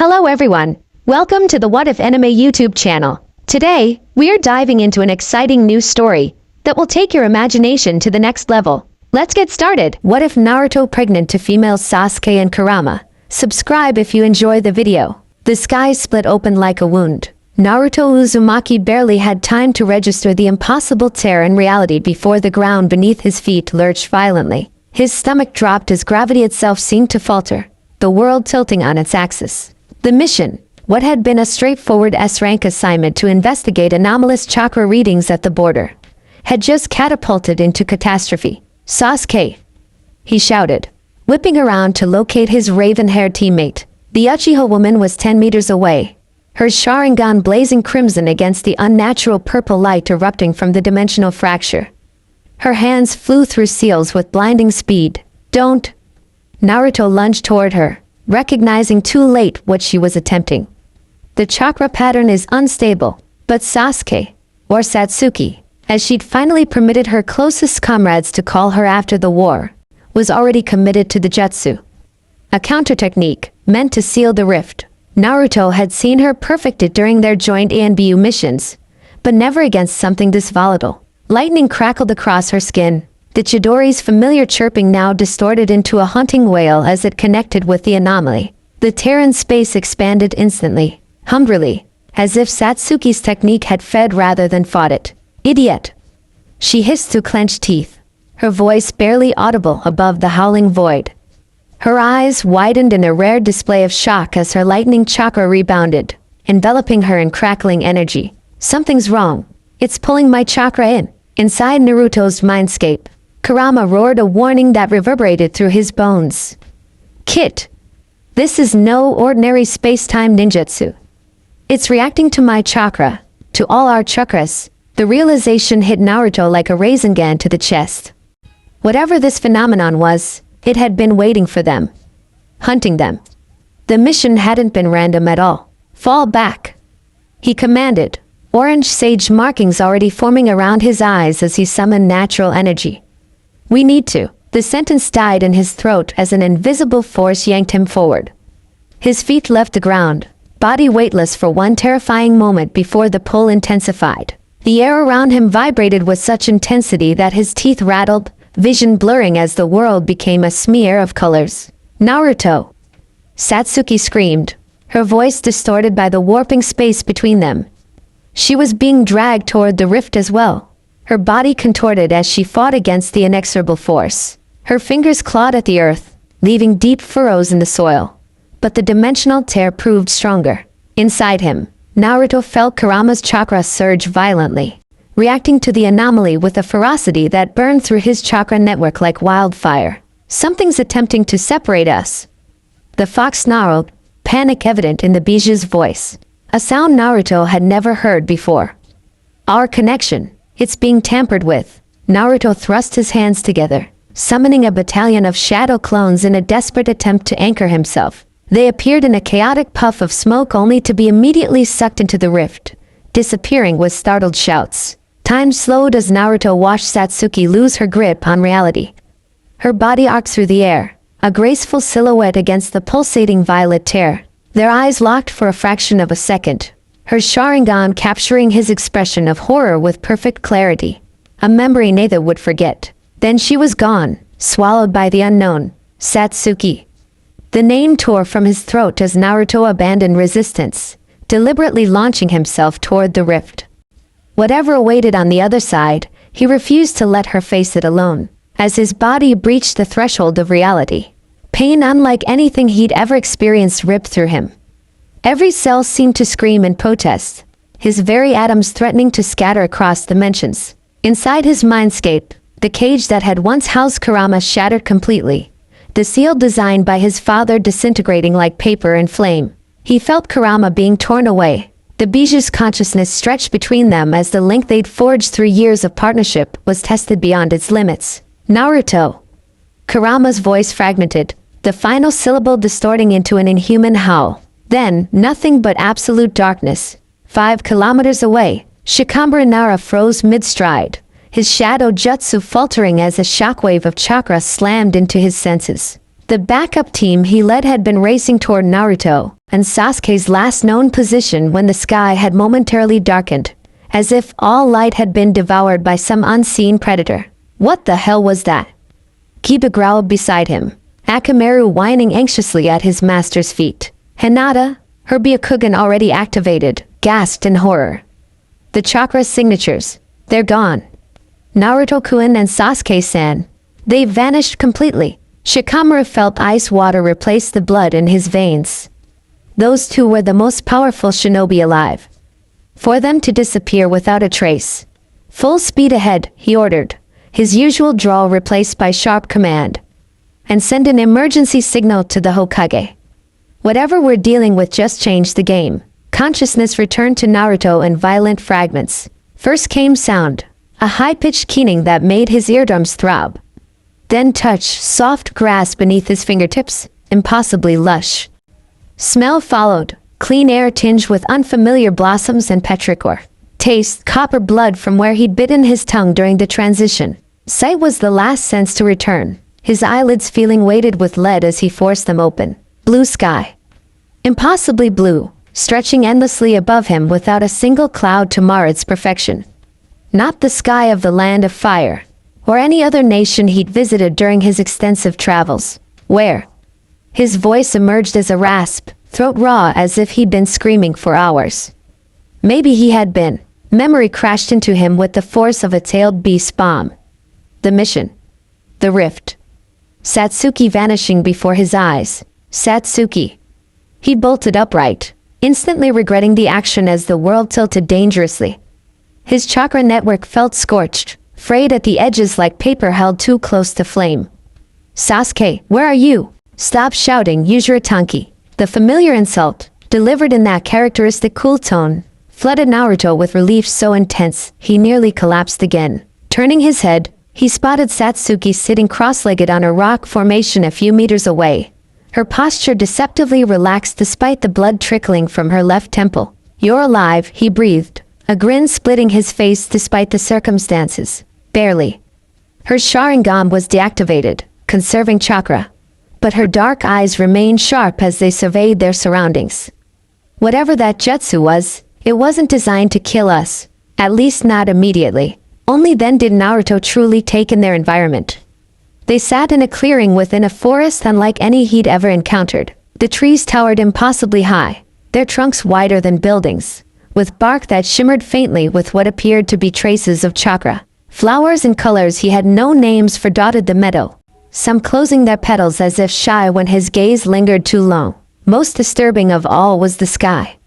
Hello everyone. Welcome to the What If Anime YouTube channel. Today, we're diving into an exciting new story that will take your imagination to the next level. Let's get started. What if Naruto pregnant to females Sasuke and Kurama? Subscribe if you enjoy the video. The sky split open like a wound. Naruto Uzumaki barely had time to register the impossible tear in reality before the ground beneath his feet lurched violently. His stomach dropped as gravity itself seemed to falter, the world tilting on its axis. The mission, what had been a straightforward S-rank assignment to investigate anomalous chakra readings at the border, had just catapulted into catastrophe. "Sasuke!" he shouted, whipping around to locate his raven-haired teammate. The Uchiha woman was 10 meters away, her Sharingan blazing crimson against the unnatural purple light erupting from the dimensional fracture. Her hands flew through seals with blinding speed. "Don't!" Naruto lunged toward her, recognizing too late what she was attempting. The chakra pattern is unstable, but Sasuke, or Satsuki, as she'd finally permitted her closest comrades to call her after the war, was already committed to the jutsu. A counter-technique, meant to seal the rift. Naruto had seen her perfected during their joint ANBU missions, but never against something this volatile. Lightning crackled across her skin, the Chidori's familiar chirping now distorted into a haunting wail as it connected with the anomaly. The tear in space expanded instantly, hungrily, as if Satsuki's technique had fed rather than fought it. "Idiot!" she hissed through clenched teeth, her voice barely audible above the howling void. Her eyes widened in a rare display of shock as her lightning chakra rebounded, enveloping her in crackling energy. "Something's wrong. It's pulling my chakra in." Inside Naruto's mindscape, Kurama roared a warning that reverberated through his bones. "Kit, this is no ordinary space-time ninjutsu. It's reacting to my chakra, to all our chakras." The realization hit Naruto like a Rasengan to the chest. Whatever this phenomenon was, it had been waiting for them, hunting them. The mission hadn't been random at all. "Fall back," he commanded, orange sage markings already forming around his eyes as he summoned natural energy. "We need to." The sentence died in his throat as an invisible force yanked him forward. His feet left the ground, body weightless for one terrifying moment before the pull intensified. The air around him vibrated with such intensity that his teeth rattled, vision blurring as the world became a smear of colors. "Naruto!" Satsuki screamed, her voice distorted by the warping space between them. She was being dragged toward the rift as well, her body contorted as she fought against the inexorable force. Her fingers clawed at the earth, leaving deep furrows in the soil. But the dimensional tear proved stronger. Inside him, Naruto felt Kurama's chakra surge violently, reacting to the anomaly with a ferocity that burned through his chakra network like wildfire. "Something's attempting to separate us." The fox snarled, panic evident in the Biju's voice, a sound Naruto had never heard before. "Our connection, it's being tampered with." Naruto thrust his hands together, summoning a battalion of shadow clones in a desperate attempt to anchor himself. They appeared in a chaotic puff of smoke only to be immediately sucked into the rift, disappearing with startled shouts. Time slowed as Naruto watched Satsuki lose her grip on reality. Her body arced through the air, a graceful silhouette against the pulsating violet tear. Their eyes locked for a fraction of a second, her Sharingan capturing his expression of horror with perfect clarity, a memory neither would forget. Then she was gone, swallowed by the unknown. "Satsuki!" The name tore from his throat as Naruto abandoned resistance, deliberately launching himself toward the rift. Whatever awaited on the other side, he refused to let her face it alone. As his body breached the threshold of reality, pain unlike anything he'd ever experienced ripped through him. Every cell seemed to scream in protest, his very atoms threatening to scatter across dimensions. Inside his mindscape, the cage that had once housed Kurama shattered completely, the seal designed by his father disintegrating like paper in flame. He felt Kurama being torn away. The Biju's consciousness stretched between them as the link they'd forged through years of partnership was tested beyond its limits. "Naruto!" Kurama's voice fragmented, the final syllable distorting into an inhuman howl. Then, nothing but absolute darkness. 5 kilometers away, Shikambara Nara froze mid-stride, his shadow jutsu faltering as a shockwave of chakra slammed into his senses. The backup team he led had been racing toward Naruto, and Sasuke's last known position when the sky had momentarily darkened, as if all light had been devoured by some unseen predator. What the hell was that? Kiba growled beside him, Akamaru whining anxiously at his master's feet. Hinata, her Byakugan already activated, gasped in horror. The chakra signatures, they're gone. Naruto-kun and Sasuke-san, they vanished completely. Shikamaru felt ice water replace the blood in his veins. Those two were the most powerful shinobi alive. For them to disappear without a trace. Full speed ahead, he ordered, his usual drawl replaced by sharp command. And send an emergency signal to the Hokage. Whatever we're dealing with just changed the game. Consciousness returned to Naruto in violent fragments. First came sound, a high-pitched keening that made his eardrums throb. Then touch, soft grass beneath his fingertips, impossibly lush. Smell followed, clean air tinged with unfamiliar blossoms and petrichor. Taste, copper blood from where he'd bitten his tongue during the transition. Sight was the last sense to return, his eyelids feeling weighted with lead as he forced them open. Blue sky. Impossibly blue, stretching endlessly above him without a single cloud to mar its perfection. Not the sky of the land of fire, or any other nation he'd visited during his extensive travels. Where? His voice emerged as a rasp, throat raw as if he'd been screaming for hours. Maybe he had been. Memory crashed into him with the force of a tailed beast bomb. The mission. The rift. Satsuki vanishing before his eyes. Satsuki. He bolted upright, instantly regretting the action as the world tilted dangerously. His chakra network felt scorched, frayed at the edges like paper held too close to flame. Sasuke, where are you? Stop shouting, use your tanki. The familiar insult, delivered in that characteristic cool tone, flooded Naruto with relief so intense, he nearly collapsed again. Turning his head, he spotted Satsuki sitting cross-legged on a rock formation a few meters away. Her posture deceptively relaxed despite the blood trickling from her left temple. You're alive, he breathed, a grin splitting his face despite the circumstances. Barely. Her Sharingan was deactivated, conserving chakra, but her dark eyes remained sharp as they surveyed their surroundings. Whatever that jutsu was, it wasn't designed to kill us, at least not immediately. Only then did Naruto truly take in their environment. They sat in a clearing within a forest unlike any he'd ever encountered. The trees towered impossibly high, their trunks wider than buildings, with bark that shimmered faintly with what appeared to be traces of chakra. Flowers and colors he had no names for dotted the meadow, some closing their petals as if shy when his gaze lingered too long. Most disturbing of all was the sky.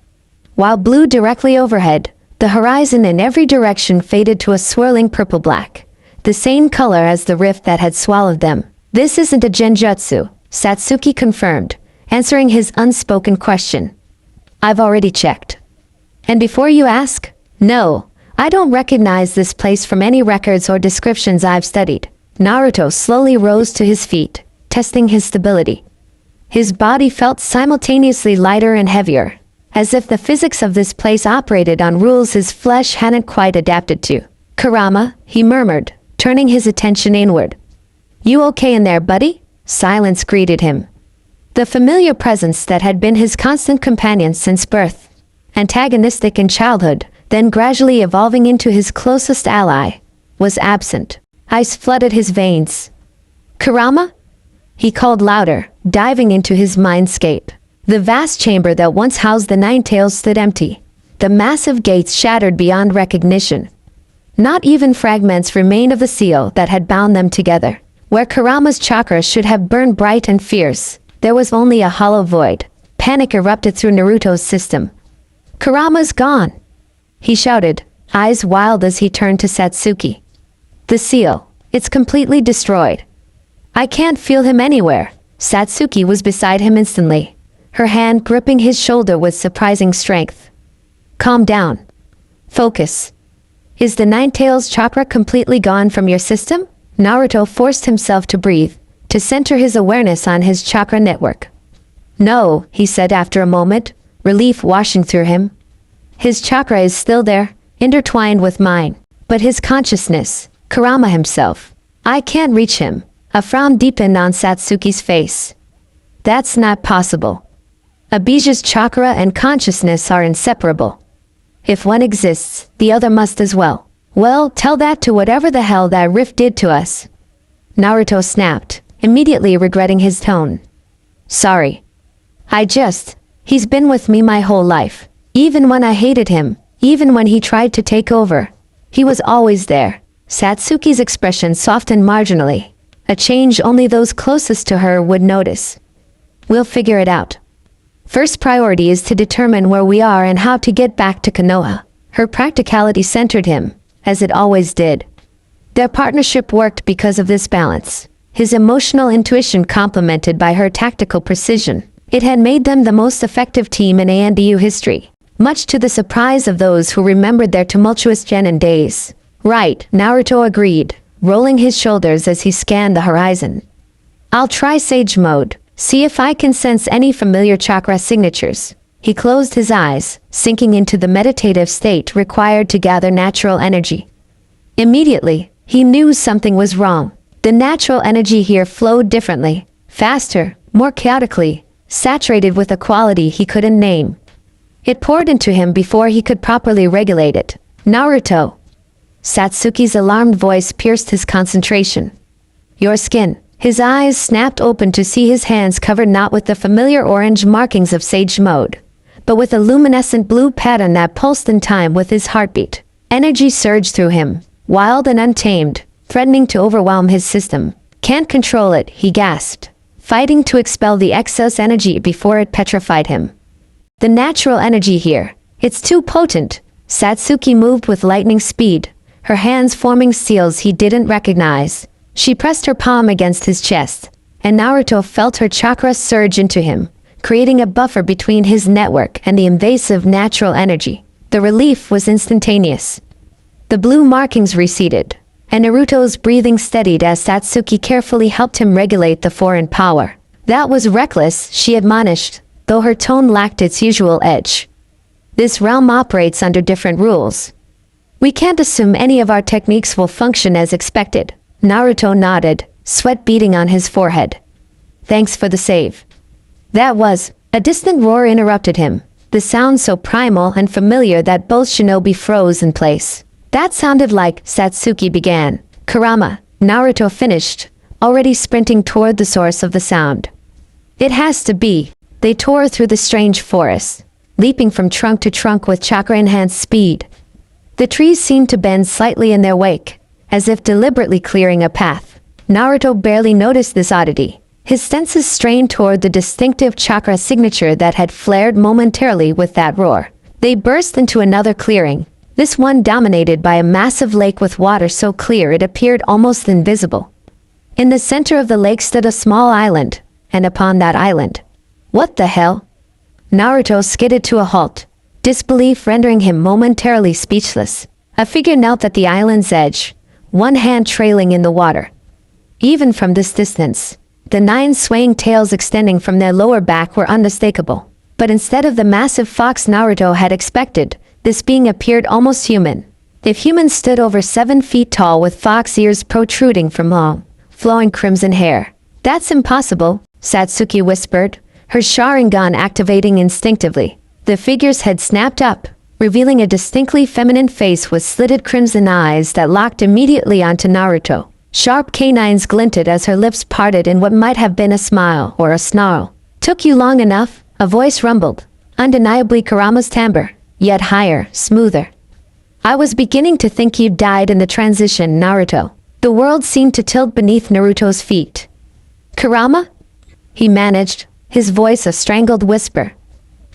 While blue directly overhead, the horizon in every direction faded to a swirling purple-black, the same color as the rift that had swallowed them. This isn't a genjutsu, Satsuki confirmed, answering his unspoken question. I've already checked. And before you ask, no, I don't recognize this place from any records or descriptions I've studied. Naruto slowly rose to his feet, testing his stability. His body felt simultaneously lighter and heavier, as if the physics of this place operated on rules his flesh hadn't quite adapted to. Kurama, he murmured, turning his attention inward. You okay in there, buddy? Silence greeted him. The familiar presence that had been his constant companion since birth, antagonistic in childhood, then gradually evolving into his closest ally, was absent. Ice flooded his veins. Kurama? He called louder, diving into his mindscape. The vast chamber that once housed the Nine Tails stood empty, the massive gates shattered beyond recognition. Not even fragments remained of the seal that had bound them together. Where Kurama's chakra should have burned bright and fierce, there was only a hollow void. Panic erupted through Naruto's system. Kurama's gone! He shouted, eyes wild as he turned to Satsuki. The seal, it's completely destroyed. I can't feel him anywhere. Satsuki was beside him instantly, her hand gripping his shoulder with surprising strength. Calm down. Focus. Is the Nine Tails chakra completely gone from your system? Naruto forced himself to breathe, to center his awareness on his chakra network. No, he said after a moment, relief washing through him. His chakra is still there, intertwined with mine, but his consciousness, Kurama himself, I can't reach him. A frown deepened on Satsuki's face. That's not possible. Abhija's chakra and consciousness are inseparable. If one exists, the other must as well. Well, tell that to whatever the hell that rift did to us. Naruto snapped, immediately regretting his tone. Sorry. He's been with me my whole life. Even when I hated him, even when he tried to take over, he was always there. Satsuki's expression softened marginally, a change only those closest to her would notice. We'll figure it out. First priority is to determine where we are and how to get back to Konoha. Her practicality centered him, as it always did. Their partnership worked because of this balance. His emotional intuition complemented by her tactical precision. It had made them the most effective team in ANDU history, much to the surprise of those who remembered their tumultuous Genin days. Right, Naruto agreed, rolling his shoulders as he scanned the horizon. I'll try Sage Mode, see if I can sense any familiar chakra signatures. He closed his eyes, sinking into the meditative state required to gather natural energy. Immediately, he knew something was wrong. The natural energy here flowed differently, faster, more chaotically, saturated with a quality he couldn't name. It poured into him before he could properly regulate it. Naruto. Satsuki's alarmed voice pierced his concentration. Your skin. His eyes snapped open to see his hands covered not with the familiar orange markings of Sage Mode, but with a luminescent blue pattern that pulsed in time with his heartbeat. Energy surged through him, wild and untamed, threatening to overwhelm his system. Can't control it, he gasped, fighting to expel the excess energy before it petrified him. The natural energy here, it's too potent. Satsuki moved with lightning speed, her hands forming seals he didn't recognize. She pressed her palm against his chest, and Naruto felt her chakra surge into him, creating a buffer between his network and the invasive natural energy. The relief was instantaneous. The blue markings receded, and Naruto's breathing steadied as Satsuki carefully helped him regulate the foreign power. That was reckless, she admonished, though her tone lacked its usual edge. This realm operates under different rules. We can't assume any of our techniques will function as expected. Naruto nodded, sweat beading on his forehead. Thanks for the save. A distant roar interrupted him, the sound so primal and familiar that both shinobi froze in place. That sounded like, Satsuki began. Kurama, Naruto finished, already sprinting toward the source of the sound. It has to be. They tore through the strange forest, leaping from trunk to trunk with chakra-enhanced speed. The trees seemed to bend slightly in their wake, as if deliberately clearing a path. Naruto barely noticed this oddity. His senses strained toward the distinctive chakra signature that had flared momentarily with that roar. They burst into another clearing, this one dominated by a massive lake with water so clear it appeared almost invisible. In the center of the lake stood a small island, and upon that island... What the hell? Naruto skidded to a halt, disbelief rendering him momentarily speechless. A figure knelt at the island's edge, one hand trailing in the water. Even from this distance, the 9 swaying tails extending from their lower back were unmistakable. But instead of the massive fox Naruto had expected, this being appeared almost human. If humans stood over 7 feet tall with fox ears protruding from long, flowing crimson hair. That's impossible, Satsuki whispered, her Sharingan activating instinctively. The figure's head snapped up, revealing a distinctly feminine face with slitted crimson eyes that locked immediately onto Naruto. Sharp canines glinted as her lips parted in what might have been a smile or a snarl. Took you long enough, a voice rumbled, undeniably Kurama's timbre, yet higher, smoother. I was beginning to think you'd died in the transition, Naruto. The world seemed to tilt beneath Naruto's feet. Kurama? He managed, his voice a strangled whisper.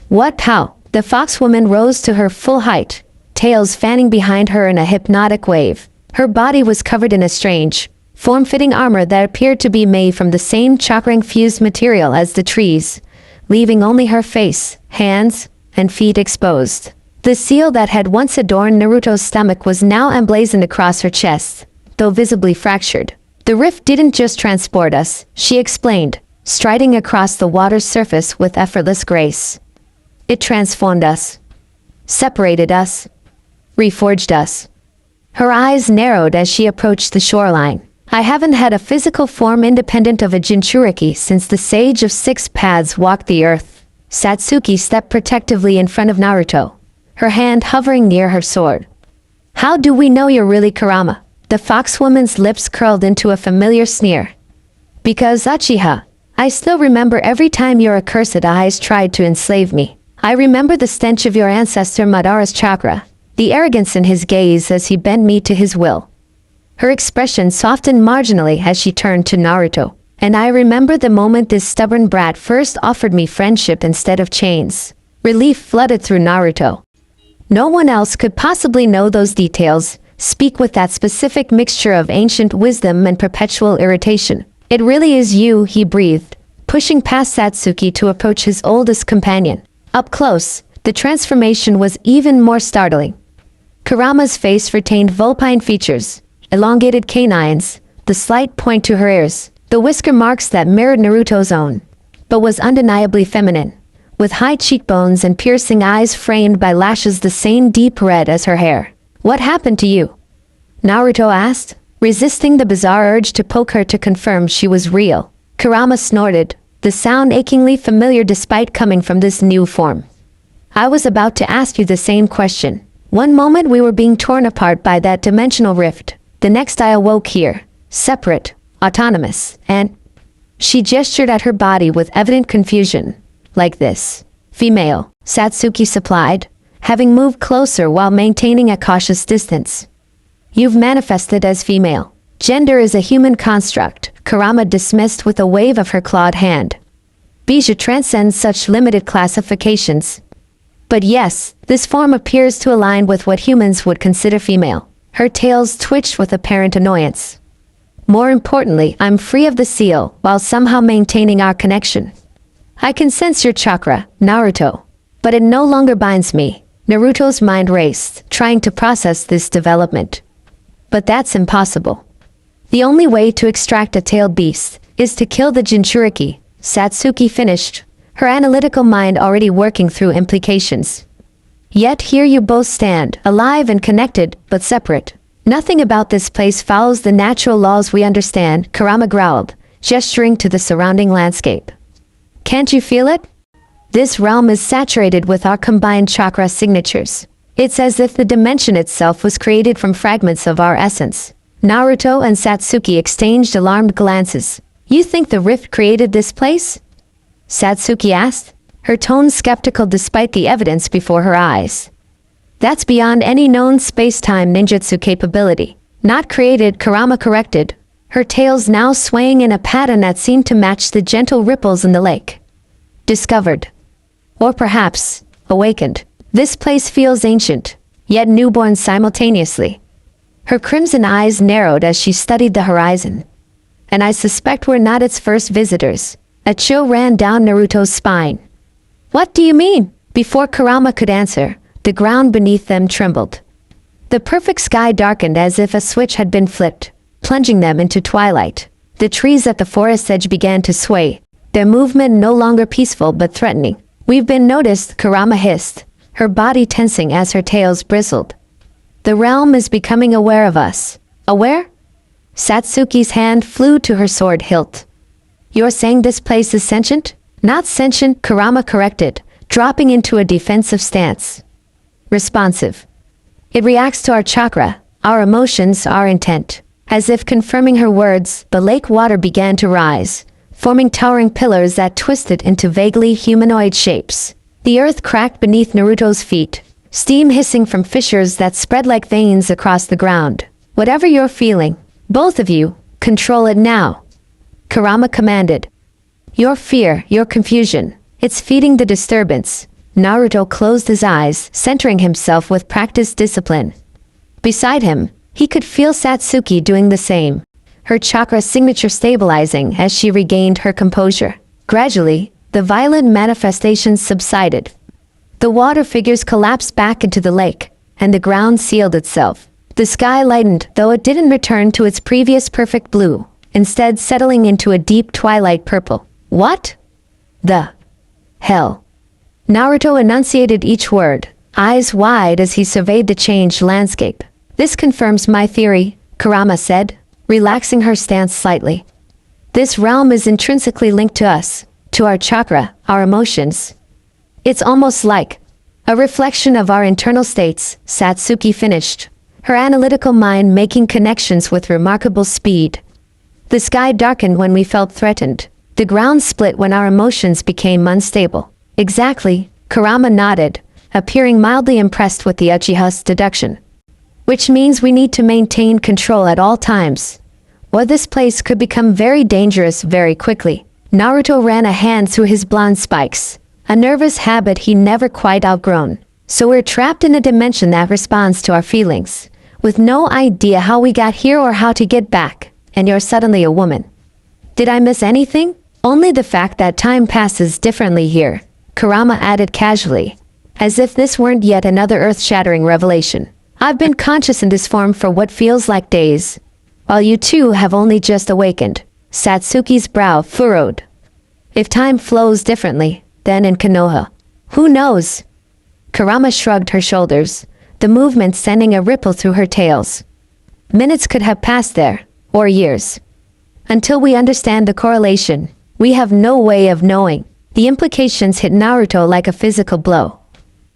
What? How? The foxwoman rose to her full height, tails fanning behind her in a hypnotic wave. Her body was covered in a strange, form-fitting armor that appeared to be made from the same chakra-infused material as the trees, leaving only her face, hands, and feet exposed. The seal that had once adorned Naruto's stomach was now emblazoned across her chest, though visibly fractured. The rift didn't just transport us, she explained, striding across the water's surface with effortless grace. It transformed us, separated us, reforged us. Her eyes narrowed as she approached the shoreline. I haven't had a physical form independent of a Jinchuriki since the Sage of 6 Paths walked the earth. Satsuki stepped protectively in front of Naruto, her hand hovering near her sword. How do we know you're really Kurama? The foxwoman's lips curled into a familiar sneer. Because Uchiha, I still remember every time your accursed eyes tried to enslave me. I remember the stench of your ancestor Madara's chakra, the arrogance in his gaze as he bent me to his will. Her expression softened marginally as she turned to Naruto. And I remember the moment this stubborn brat first offered me friendship instead of chains. Relief flooded through Naruto. No one else could possibly know those details, speak with that specific mixture of ancient wisdom and perpetual irritation. It really is you, he breathed, pushing past Satsuki to approach his oldest companion. Up close, the transformation was even more startling. Kurama's face retained vulpine features, elongated canines, the slight point to her ears, the whisker marks that mirrored Naruto's own, but was undeniably feminine, with high cheekbones and piercing eyes framed by lashes the same deep red as her hair. What happened to you? Naruto asked, resisting the bizarre urge to poke her to confirm she was real. Kurama snorted, the sound achingly familiar despite coming from this new form. I was about to ask you the same question. One moment we were being torn apart by that dimensional rift. The next I awoke here, separate, autonomous, and... She gestured at her body with evident confusion. Like this. Female, Satsuki supplied, having moved closer while maintaining a cautious distance. You've manifested as female. Gender is a human construct, Kurama dismissed with a wave of her clawed hand. Bijou transcends such limited classifications. But yes, this form appears to align with what humans would consider female. Her tails twitched with apparent annoyance. More importantly, I'm free of the seal, while somehow maintaining our connection. I can sense your chakra, Naruto. But it no longer binds me. Naruto's mind raced, trying to process this development. But that's impossible. The only way to extract a tailed beast is to kill the Jinchuriki, Satsuki finished, her analytical mind already working through implications. Yet here you both stand, alive and connected, but separate. Nothing about this place follows the natural laws we understand, Kurama growled, gesturing to the surrounding landscape. Can't you feel it? This realm is saturated with our combined chakra signatures. It's as if the dimension itself was created from fragments of our essence. Naruto and Satsuki exchanged alarmed glances. You think the rift created this place? Satsuki asked, her tone skeptical despite the evidence before her eyes. That's beyond any known space-time ninjutsu capability. Not created, Kurama corrected, her tails now swaying in a pattern that seemed to match the gentle ripples in the lake. Discovered. Or perhaps, awakened. This place feels ancient, yet newborn simultaneously. Her crimson eyes narrowed as she studied the horizon. And I suspect we're not its first visitors. A chill ran down Naruto's spine. What do you mean? Before Kurama could answer, the ground beneath them trembled. The perfect sky darkened as if a switch had been flipped, plunging them into twilight. The trees at the forest's edge began to sway, their movement no longer peaceful but threatening. We've been noticed, Kurama hissed, her body tensing as her tails bristled. The realm is becoming aware of us. Aware? Satsuki's hand flew to her sword hilt. You're saying this place is sentient? Not sentient, Kurama corrected, dropping into a defensive stance. Responsive. It reacts to our chakra, our emotions, our intent. As if confirming her words, the lake water began to rise, forming towering pillars that twisted into vaguely humanoid shapes. The earth cracked beneath Naruto's feet, steam hissing from fissures that spread like veins across the ground. Whatever you're feeling, both of you, control it now. Kurama commanded. Your fear, your confusion, it's feeding the disturbance. Naruto closed his eyes, centering himself with practiced discipline. Beside him, he could feel Satsuki doing the same, her chakra signature stabilizing as she regained her composure. Gradually, the violent manifestations subsided. The water figures collapsed back into the lake, and the ground sealed itself. The sky lightened, though it didn't return to its previous perfect blue, instead settling into a deep twilight purple. What the hell? Naruto enunciated each word, eyes wide as he surveyed the changed landscape. This confirms my theory, Kurama said, relaxing her stance slightly. This realm is intrinsically linked to us, to our chakra, our emotions. It's almost like a reflection of our internal states, Satsuki finished, her analytical mind making connections with remarkable speed. The sky darkened when we felt threatened. The ground split when our emotions became unstable. Exactly, Kurama nodded, appearing mildly impressed with the Uchiha's deduction. Which means we need to maintain control at all times, or this place could become very dangerous very quickly. Naruto ran a hand through his blonde spikes, a nervous habit he never quite outgrown. So we're trapped in a dimension that responds to our feelings, with no idea how we got here or how to get back, and you're suddenly a woman. Did I miss anything? Only the fact that time passes differently here, Kurama added casually, as if this weren't yet another earth-shattering revelation. I've been conscious in this form for what feels like days, while you two have only just awakened. Satsuki's brow furrowed. If time flows differently, then in Konoha. Who knows? Kurama shrugged her shoulders, the movement sending a ripple through her tails. Minutes could have passed there, or years. Until we understand the correlation, we have no way of knowing. The implications hit Naruto like a physical blow.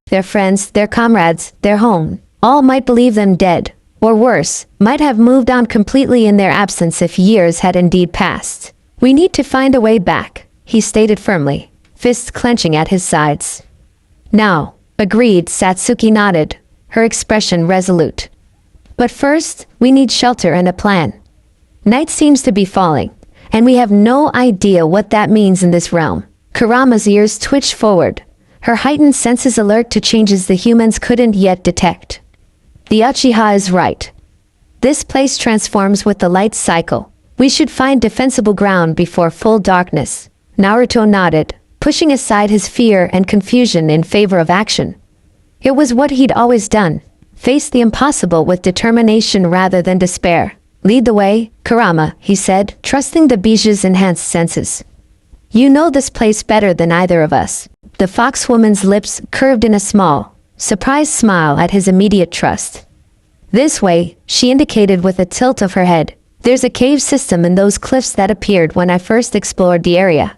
Their friends, their comrades, their home, all might believe them dead, or worse, might have moved on completely in their absence if years had indeed passed. We need to find a way back, he stated firmly, fists clenching at his sides. Now, agreed, Satsuki nodded, her expression resolute. But first, we need shelter and a plan. Night seems to be falling, and we have no idea what that means in this realm. Kurama's ears twitched forward, her heightened senses alert to changes the humans couldn't yet detect. The Uchiha is right. This place transforms with the light cycle. We should find defensible ground before full darkness. Naruto nodded, pushing aside his fear and confusion in favor of action. It was what he'd always done, face the impossible with determination rather than despair. Lead the way, Kurama, he said, trusting the Biju's enhanced senses. You know this place better than either of us. The foxwoman's lips curved in a small, surprised smile at his immediate trust. This way, she indicated with a tilt of her head. There's a cave system in those cliffs that appeared when I first explored the area.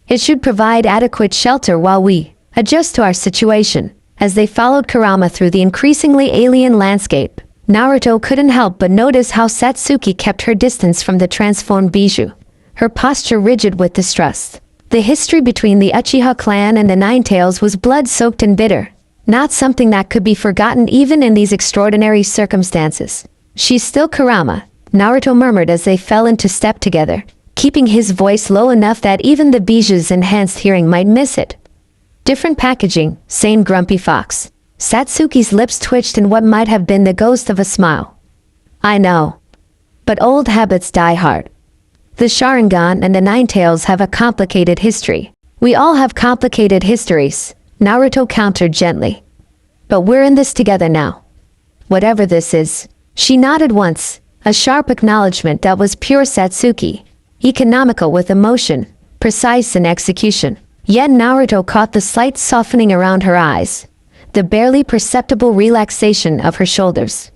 It should provide adequate shelter while we adjust to our situation. As they followed Kurama through the increasingly alien landscape, Naruto couldn't help but notice how Satsuki kept her distance from the transformed Biju, her posture rigid with distrust. The history between the Uchiha clan and the Ninetales was blood-soaked and bitter, not something that could be forgotten even in these extraordinary circumstances. She's still Kurama, Naruto murmured as they fell into step together, keeping his voice low enough that even the Biju's enhanced hearing might miss it. Different packaging, same grumpy fox. Satsuki's lips twitched in what might have been the ghost of a smile. I know. But old habits die hard. The Sharingan and the Ninetales have a complicated history. We all have complicated histories, Naruto countered gently. But we're in this together now. Whatever this is. She nodded once, a sharp acknowledgement that was pure Satsuki, economical with emotion, precise in execution. Yet Naruto caught the slight softening around her eyes, the barely perceptible relaxation of her shoulders.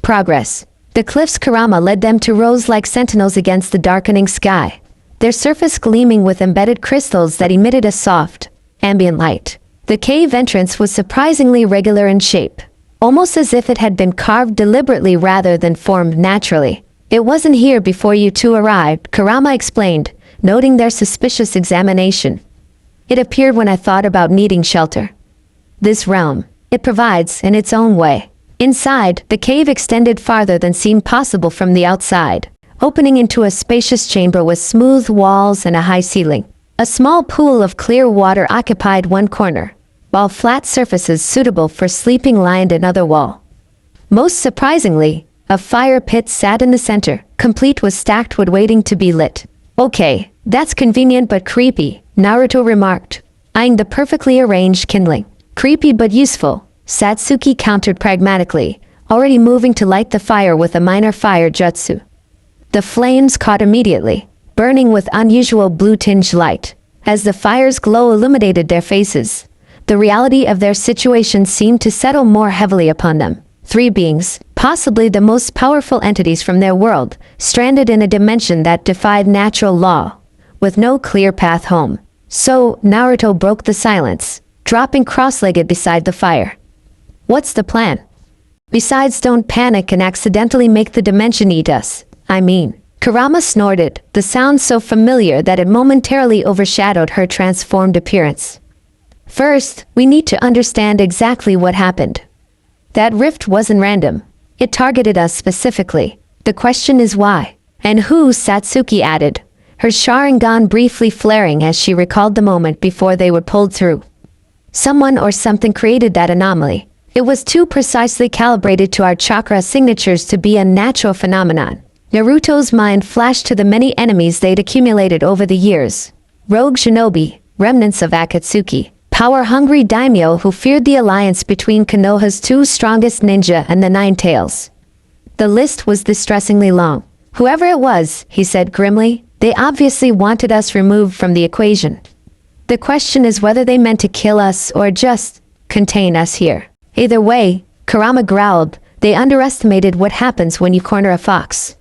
Progress. The cliffs Kurama led them to rose like sentinels against the darkening sky, their surface gleaming with embedded crystals that emitted a soft, ambient light. The cave entrance was surprisingly regular in shape, almost as if it had been carved deliberately rather than formed naturally. It wasn't here before you two arrived, Kurama explained, noting their suspicious examination. It appeared when I thought about needing shelter. This realm, it provides in its own way. Inside, the cave extended farther than seemed possible from the outside, opening into a spacious chamber with smooth walls and a high ceiling. A small pool of clear water occupied one corner, while flat surfaces suitable for sleeping lined another wall. Most surprisingly, a fire pit sat in the center, complete with stacked wood waiting to be lit. Okay, that's convenient but creepy, Naruto remarked, eyeing the perfectly arranged kindling. Creepy but useful, Satsuki countered pragmatically, already moving to light the fire with a minor fire jutsu. The flames caught immediately, burning with unusual blue-tinged light. As the fire's glow illuminated their faces, the reality of their situation seemed to settle more heavily upon them. Three beings, possibly the most powerful entities from their world, stranded in a dimension that defied natural law, with no clear path home. So, Naruto broke the silence, dropping cross-legged beside the fire. What's the plan? Besides, don't panic and accidentally make the dimension eat us. I mean, Kurama snorted, the sound so familiar that it momentarily overshadowed her transformed appearance. First, we need to understand exactly what happened. That rift wasn't random. It targeted us specifically. The question is why? And who? Satsuki added, her Sharingan briefly flaring as she recalled the moment before they were pulled through. Someone or something created that anomaly. It was too precisely calibrated to our chakra signatures to be a natural phenomenon. Naruto's mind flashed to the many enemies they'd accumulated over the years. Rogue shinobi, remnants of Akatsuki, power-hungry daimyo who feared the alliance between Konoha's two strongest ninja and the Nine Tails. The list was distressingly long. Whoever it was, he said grimly, they obviously wanted us removed from the equation. The question is whether they meant to kill us or just contain us here. Either way, Kurama growled, they underestimated what happens when you corner a fox.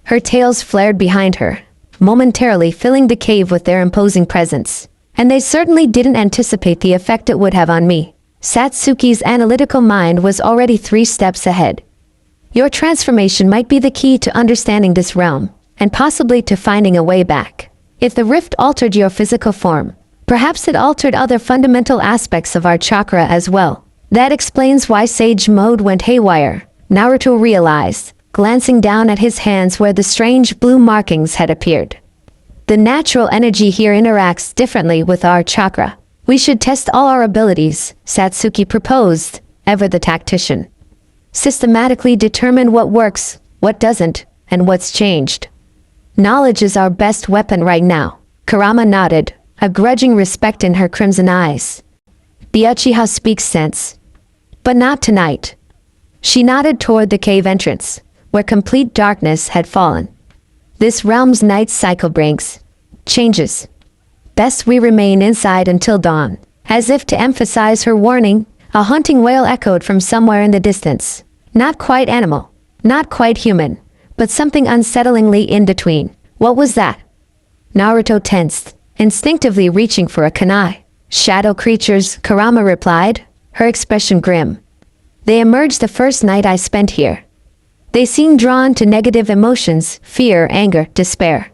Her tails flared behind her, momentarily filling the cave with their imposing presence. And they certainly didn't anticipate the effect it would have on me. Satsuki's analytical mind was already 3 steps ahead. Your transformation might be the key to understanding this realm, and possibly to finding a way back. If the rift altered your physical form, perhaps it altered other fundamental aspects of our chakra as well. That explains why Sage Mode went haywire, Naruto realized, glancing down at his hands where the strange blue markings had appeared. The natural energy here interacts differently with our chakra. We should test all our abilities, Satsuki proposed, ever the tactician. Systematically determine what works, what doesn't, and what's changed. Knowledge is our best weapon right now. Kurama nodded, a grudging respect in her crimson eyes. The Uchiha speaks sense. But not tonight. She nodded toward the cave entrance, where complete darkness had fallen. This realm's night cycle brings changes. Best we remain inside until dawn. As if to emphasize her warning, a hunting wail echoed from somewhere in the distance. Not quite animal, not quite human, but something unsettlingly in between. What was that? Naruto tensed, instinctively reaching for a kunai. Shadow creatures, Kurama replied, her expression grim. They emerged the first night I spent here. They seem drawn to negative emotions, fear, anger, despair.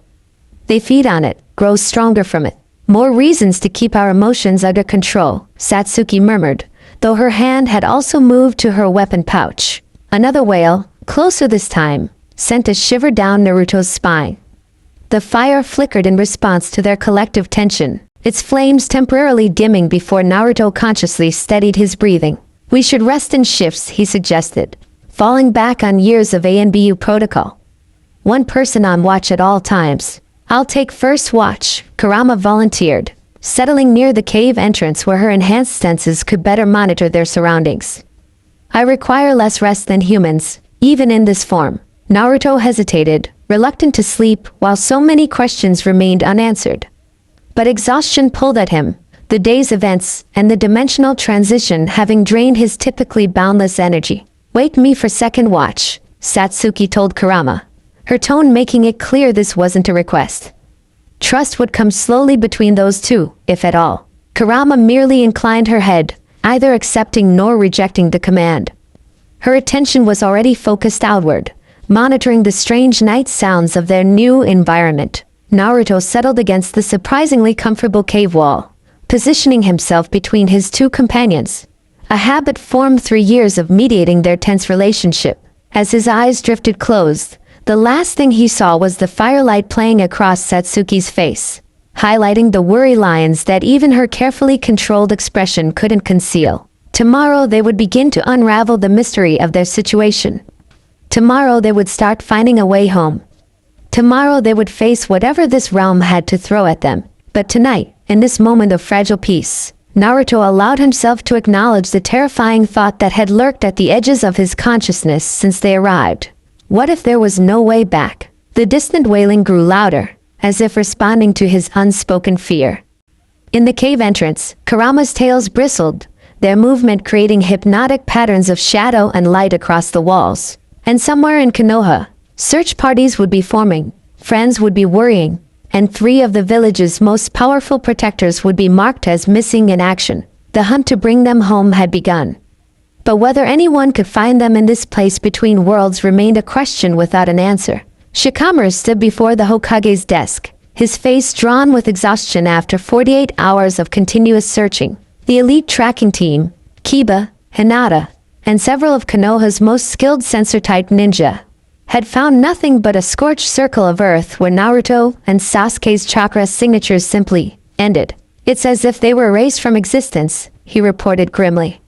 They feed on it, grow stronger from it. More reasons to keep our emotions under control, Satsuki murmured, though her hand had also moved to her weapon pouch. Another wail, closer this time, sent a shiver down Naruto's spine. The fire flickered in response to their collective tension, its flames temporarily dimming before Naruto consciously steadied his breathing. We should rest in shifts, he suggested, falling back on years of ANBU protocol. One person on watch at all times. I'll take first watch, Kurama volunteered, settling near the cave entrance where her enhanced senses could better monitor their surroundings. I require less rest than humans, even in this form. Naruto hesitated, reluctant to sleep while so many questions remained unanswered. But exhaustion pulled at him, the day's events and the dimensional transition having drained his typically boundless energy. Wake me for second watch, Satsuki told Kurama, her tone making it clear this wasn't a request. Trust would come slowly between those two, if at all. Kurama merely inclined her head, either accepting nor rejecting the command. Her attention was already focused outward, monitoring the strange night sounds of their new environment. Naruto settled against the surprisingly comfortable cave wall, positioning himself between his two companions. A habit formed through years of mediating their tense relationship. As his eyes drifted closed, the last thing he saw was the firelight playing across Satsuki's face, highlighting the worry lines that even her carefully controlled expression couldn't conceal. Tomorrow they would begin to unravel the mystery of their situation. Tomorrow they would start finding a way home. Tomorrow they would face whatever this realm had to throw at them. But tonight, in this moment of fragile peace, Naruto allowed himself to acknowledge the terrifying thought that had lurked at the edges of his consciousness since they arrived. What if there was no way back? The distant wailing grew louder, as if responding to his unspoken fear. In the cave entrance, Kurama's tails bristled, their movement creating hypnotic patterns of shadow and light across the walls. And somewhere in Konoha, search parties would be forming, friends would be worrying, and 3 of the village's most powerful protectors would be marked as missing in action. The hunt to bring them home had begun. But whether anyone could find them in this place between worlds remained a question without an answer. Shikamaru stood before the Hokage's desk, his face drawn with exhaustion after 48 hours of continuous searching. The elite tracking team, Kiba, Hinata, and several of Konoha's most skilled sensor-type ninja, had found nothing but a scorched circle of earth where Naruto and Sasuke's chakra signatures simply ended. It's as if they were erased from existence, he reported grimly.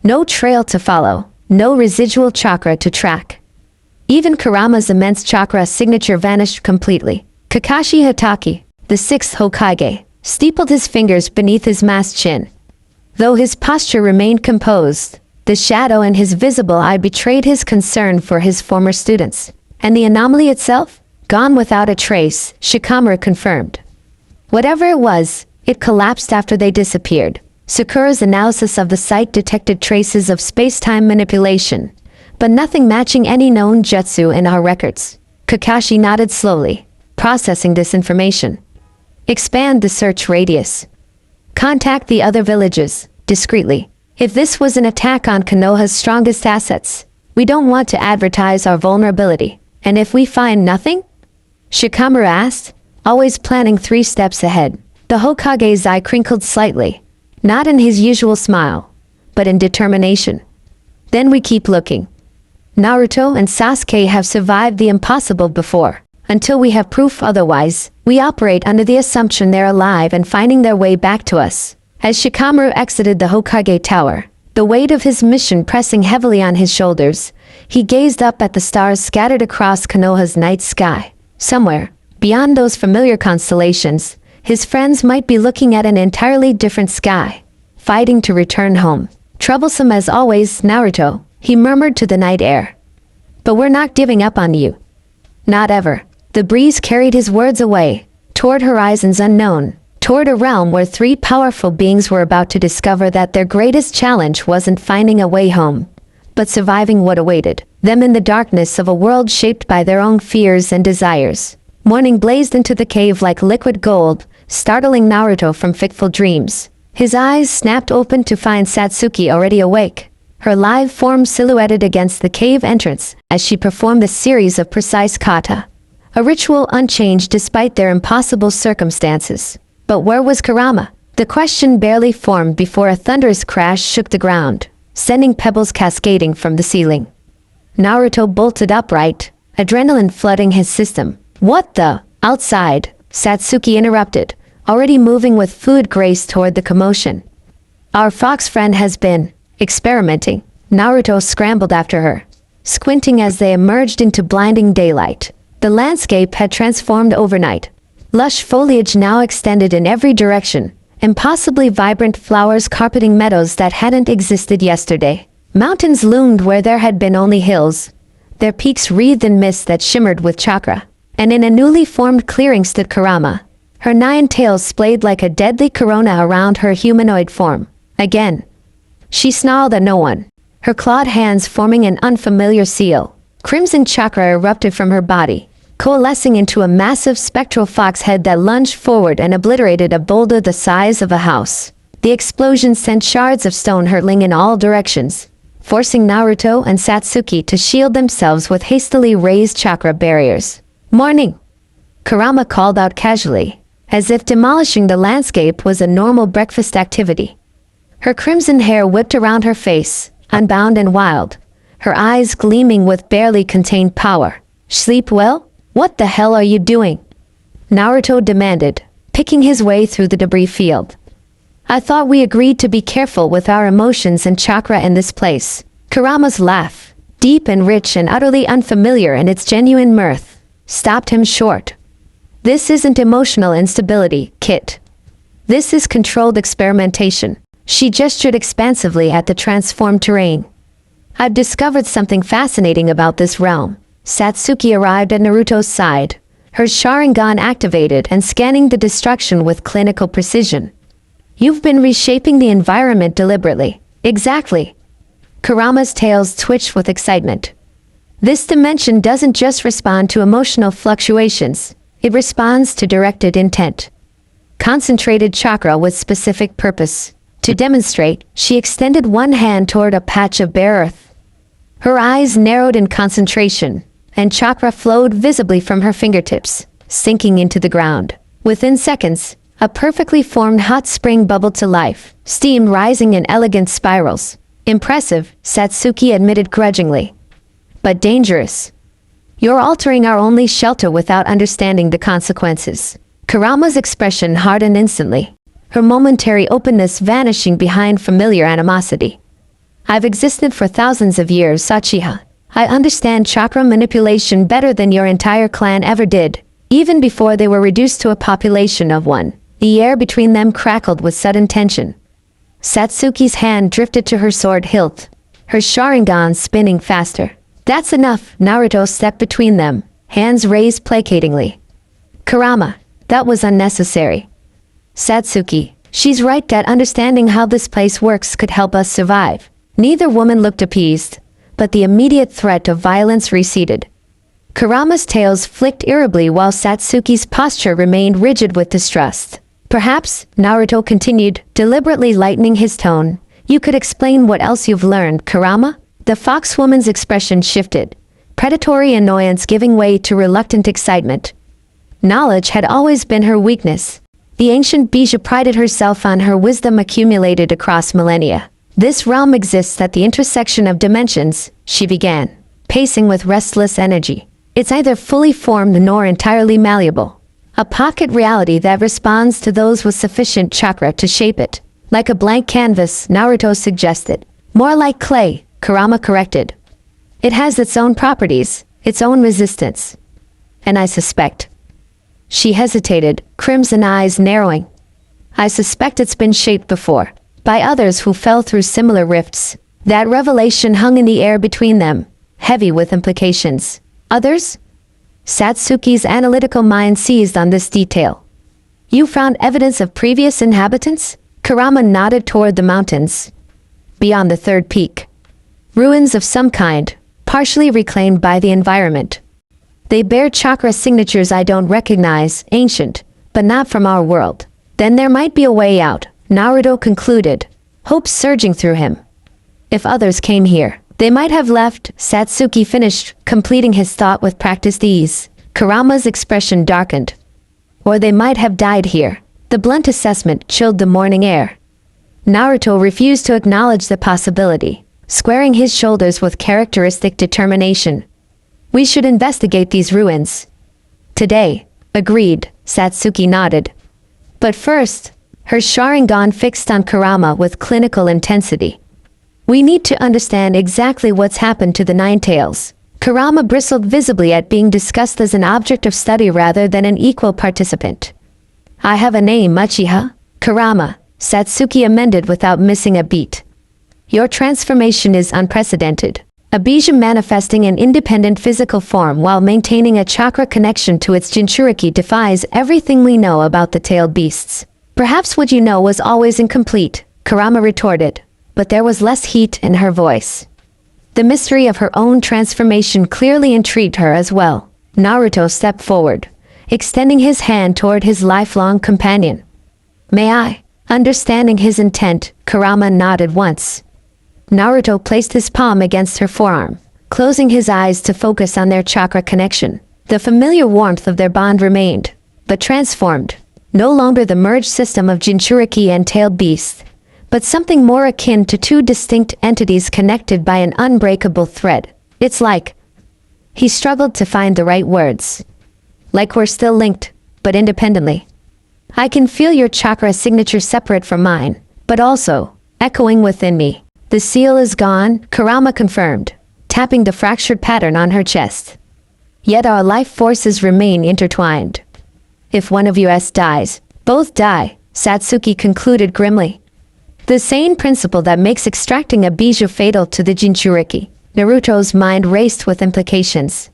No trail to follow, no residual chakra to track. Even Kurama's immense chakra signature vanished completely. Kakashi Hatake, the sixth Hokage, steepled his fingers beneath his masked chin. Though his posture remained composed, the shadow in his visible eye betrayed his concern for his former students. And the anomaly itself? Gone without a trace, Shikamaru confirmed. Whatever it was, it collapsed after they disappeared. Sakura's analysis of the site detected traces of space-time manipulation, but nothing matching any known jutsu in our records. Kakashi nodded slowly, processing this information. Expand the search radius. Contact the other villages, discreetly. If this was an attack on Konoha's strongest assets, we don't want to advertise our vulnerability. And if we find nothing? Shikamaru asked, always planning 3 steps ahead. The Hokage's eye crinkled slightly, not in his usual smile, but in determination. Then we keep looking. Naruto and Sasuke have survived the impossible before. Until we have proof otherwise, we operate under the assumption they're alive and finding their way back to us. As Shikamaru exited the Hokage Tower, the weight of his mission pressing heavily on his shoulders, he gazed up at the stars scattered across Konoha's night sky. Somewhere, beyond those familiar constellations, his friends might be looking at an entirely different sky, fighting to return home. Troublesome as always, Naruto, he murmured to the night air. But we're not giving up on you. Not ever. The breeze carried his words away, toward horizons unknown, toward a realm where 3 powerful beings were about to discover that their greatest challenge wasn't finding a way home, but surviving what awaited them in the darkness of a world shaped by their own fears and desires. Morning blazed into the cave like liquid gold, startling Naruto from fitful dreams. His eyes snapped open to find Satsuki already awake, her live form silhouetted against the cave entrance as she performed a series of precise kata, a ritual unchanged despite their impossible circumstances. But where was Kurama? The question barely formed before a thunderous crash shook the ground, sending pebbles cascading from the ceiling. Naruto bolted upright, adrenaline flooding his system. What the? Outside, Satsuki interrupted, already moving with fluid grace toward the commotion. Our fox friend has been experimenting. Naruto scrambled after her, squinting as they emerged into blinding daylight. The landscape had transformed overnight. Lush foliage now extended in every direction, impossibly vibrant flowers carpeting meadows that hadn't existed yesterday. Mountains loomed where there had been only hills, their peaks wreathed in mist that shimmered with chakra. And in a newly formed clearing stood Kurama, her 9 tails splayed like a deadly corona around her humanoid form. Again, she snarled at no one, her clawed hands forming an unfamiliar seal. Crimson chakra erupted from her body, coalescing into a massive spectral fox head that lunged forward and obliterated a boulder the size of a house. The explosion sent shards of stone hurtling in all directions, forcing Naruto and Satsuki to shield themselves with hastily raised chakra barriers. Morning! Kurama called out casually, as if demolishing the landscape was a normal breakfast activity. Her crimson hair whipped around her face, unbound and wild, her eyes gleaming with barely contained power. Sleep well? What the hell are you doing? Naruto demanded, picking his way through the debris field. I thought we agreed to be careful with our emotions and chakra in this place. Kurama's laugh, deep and rich and utterly unfamiliar in its genuine mirth, stopped him short. This isn't emotional instability, Kit. This is controlled experimentation. She gestured expansively at the transformed terrain. I've discovered something fascinating about this realm. Satsuki arrived at Naruto's side, her Sharingan activated and scanning the destruction with clinical precision. You've been reshaping the environment deliberately. Exactly. Kurama's tails twitched with excitement. This dimension doesn't just respond to emotional fluctuations, it responds to directed intent. Concentrated chakra with specific purpose. To demonstrate, she extended one hand toward a patch of bare earth. Her eyes narrowed in concentration, and chakra flowed visibly from her fingertips, sinking into the ground. Within seconds, a perfectly formed hot spring bubbled to life, steam rising in elegant spirals. Impressive, Sasuke admitted grudgingly. But dangerous. You're altering our only shelter without understanding the consequences. Kurama's expression hardened instantly, her momentary openness vanishing behind familiar animosity. I've existed for thousands of years, Sachiha. I understand chakra manipulation better than your entire clan ever did, even before they were reduced to a population of one. The air between them crackled with sudden tension. Satsuki's hand drifted to her sword hilt, her Sharingan spinning faster. That's enough, Naruto stepped between them, hands raised placatingly. Kurama, that was unnecessary. Satsuki, she's right that understanding how this place works could help us survive. Neither woman looked appeased, but the immediate threat of violence receded. Kurama's tails flicked irritably while Satsuki's posture remained rigid with distrust. Perhaps, Naruto continued, deliberately lightening his tone, you could explain what else you've learned, Kurama? The foxwoman's expression shifted, predatory annoyance giving way to reluctant excitement. Knowledge had always been her weakness. The ancient Bijou prided herself on her wisdom accumulated across millennia. This realm exists at the intersection of dimensions, she began, pacing with restless energy. It's neither fully formed nor entirely malleable. A pocket reality that responds to those with sufficient chakra to shape it. Like a blank canvas, Naruto suggested. More like clay, Kurama corrected. It has its own properties, its own resistance. And I suspect. She hesitated, crimson eyes narrowing. I suspect it's been shaped before, by others who fell through similar rifts. That revelation hung in the air between them, heavy with implications. Others? Satsuki's analytical mind seized on this detail. You found evidence of previous inhabitants? Kurama nodded toward the mountains. Beyond the third peak. Ruins of some kind, partially reclaimed by the environment. They bear chakra signatures I don't recognize, ancient, but not from our world. Then there might be a way out, Naruto concluded, hope surging through him. If others came here, they might have left, Satsuki finished, completing his thought with practiced ease. Kurama's expression darkened. Or they might have died here. The blunt assessment chilled the morning air. Naruto refused to acknowledge the possibility, squaring his shoulders with characteristic determination. We should investigate these ruins. Today, agreed, Satsuki nodded. But first, her Sharingan fixed on Kurama with clinical intensity. We need to understand exactly what's happened to the Nine Tails. Kurama bristled visibly at being discussed as an object of study rather than an equal participant. I have a name, Uchiha. Kurama, Satsuki amended without missing a beat. Your transformation is unprecedented. A Bijou manifesting an independent physical form while maintaining a chakra connection to its Jinchuriki defies everything we know about the tailed beasts. Perhaps what you know was always incomplete, Kurama retorted, but there was less heat in her voice. The mystery of her own transformation clearly intrigued her as well. Naruto stepped forward, extending his hand toward his lifelong companion. May I? Understanding his intent, Kurama nodded once. Naruto placed his palm against her forearm, closing his eyes to focus on their chakra connection. The familiar warmth of their bond remained, but transformed. No longer the merged system of Jinchuriki and tailed beasts, but something more akin to two distinct entities connected by an unbreakable thread. It's like... He struggled to find the right words. Like we're still linked, but independently. I can feel your chakra signature separate from mine, but also, echoing within me. The seal is gone, Kurama confirmed, tapping the fractured pattern on her chest. Yet our life forces remain intertwined. If one of us dies, both die, Satsuki concluded grimly. The same principle that makes extracting a Bijou fatal to the Jinchuriki. Naruto's mind raced with implications.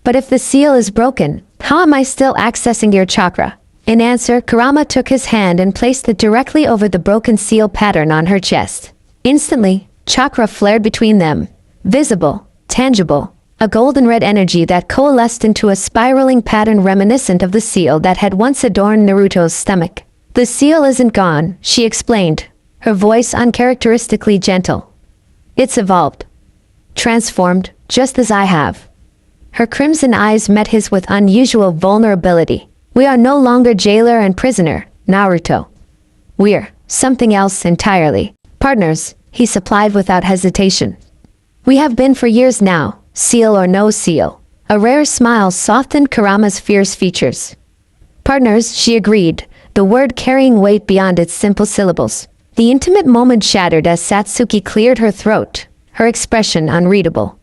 But if the seal is broken, how am I still accessing your chakra? In answer, Kurama took his hand and placed it directly over the broken seal pattern on her chest. Instantly, chakra flared between them, visible, tangible, a golden red energy that coalesced into a spiraling pattern reminiscent of the seal that had once adorned Naruto's stomach. The seal isn't gone, she explained, her voice uncharacteristically gentle. It's evolved. Transformed, just as I have. Her crimson eyes met his with unusual vulnerability. We are no longer jailer and prisoner, Naruto. We're something else entirely. Partners, he supplied without hesitation. We have been for years now, seal or no seal. A rare smile softened Kurama's fierce features. Partners, she agreed, the word carrying weight beyond its simple syllables. The intimate moment shattered as Satsuki cleared her throat, her expression unreadable.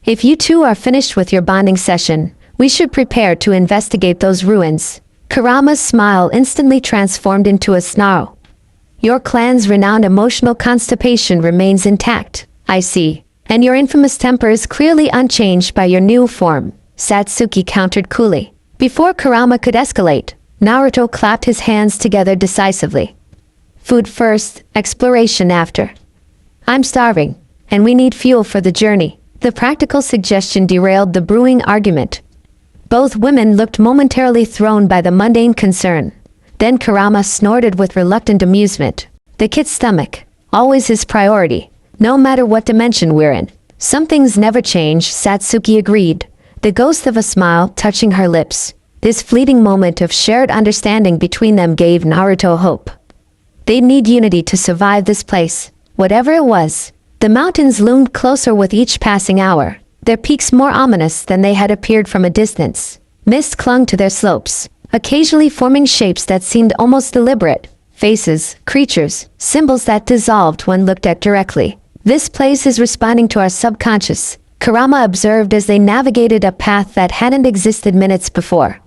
If you two are finished with your bonding session, we should prepare to investigate those ruins. Kurama's smile instantly transformed into a snarl. Your clan's renowned emotional constipation remains intact, I see, and your infamous temper is clearly unchanged by your new form, Satsuki countered coolly. Before Kurama could escalate, Naruto clapped his hands together decisively. Food first, exploration after. I'm starving, and we need fuel for the journey. The practical suggestion derailed the brewing argument. Both women looked momentarily thrown by the mundane concern. Then Kurama snorted with reluctant amusement. The kid's stomach, always his priority, no matter what dimension we're in. Some things never change, Satsuki agreed, the ghost of a smile touching her lips. This fleeting moment of shared understanding between them gave Naruto hope. They'd need unity to survive this place, whatever it was. The mountains loomed closer with each passing hour, their peaks more ominous than they had appeared from a distance. Mist clung to their slopes, occasionally forming shapes that seemed almost deliberate. Faces, creatures, symbols that dissolved when looked at directly. This place is responding to our subconscious, Kurama observed as they navigated a path that hadn't existed minutes before.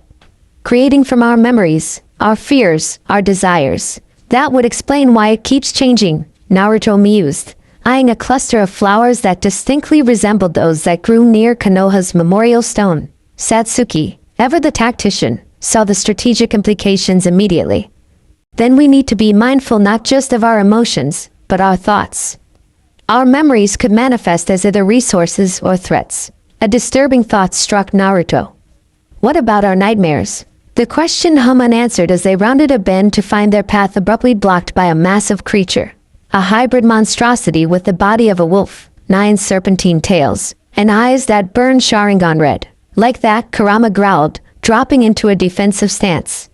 Creating from our memories, our fears, our desires. That would explain why it keeps changing, Naruto mused, eyeing a cluster of flowers that distinctly resembled those that grew near Konoha's memorial stone. Satsuki, ever the tactician, saw the strategic implications immediately. Then we need to be mindful not just of our emotions, but our thoughts. Our memories could manifest as either resources or threats. A disturbing thought struck Naruto. What about our nightmares? The question hung unanswered as they rounded a bend to find their path abruptly blocked by a massive creature. A hybrid monstrosity with the body of a wolf, 9 serpentine tails, and eyes that burned Sharingan red. Like that, Kurama growled, dropping into a defensive stance.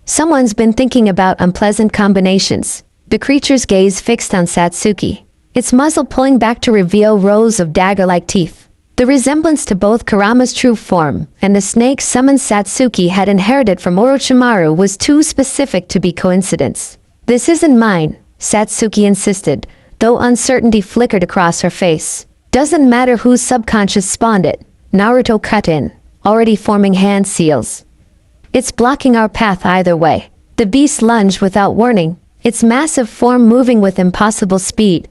Someone's been thinking about unpleasant combinations. The creature's gaze fixed on Satsuki, its muzzle pulling back to reveal rows of dagger-like teeth. The resemblance to both Kurama's true form and the snake summoned Satsuki had inherited from Orochimaru was too specific to be coincidence. This isn't mine, Satsuki insisted, though uncertainty flickered across her face. Doesn't matter whose subconscious spawned it, Naruto cut in, already forming hand seals. It's blocking our path either way. The beast lunged without warning, its massive form moving with impossible speed.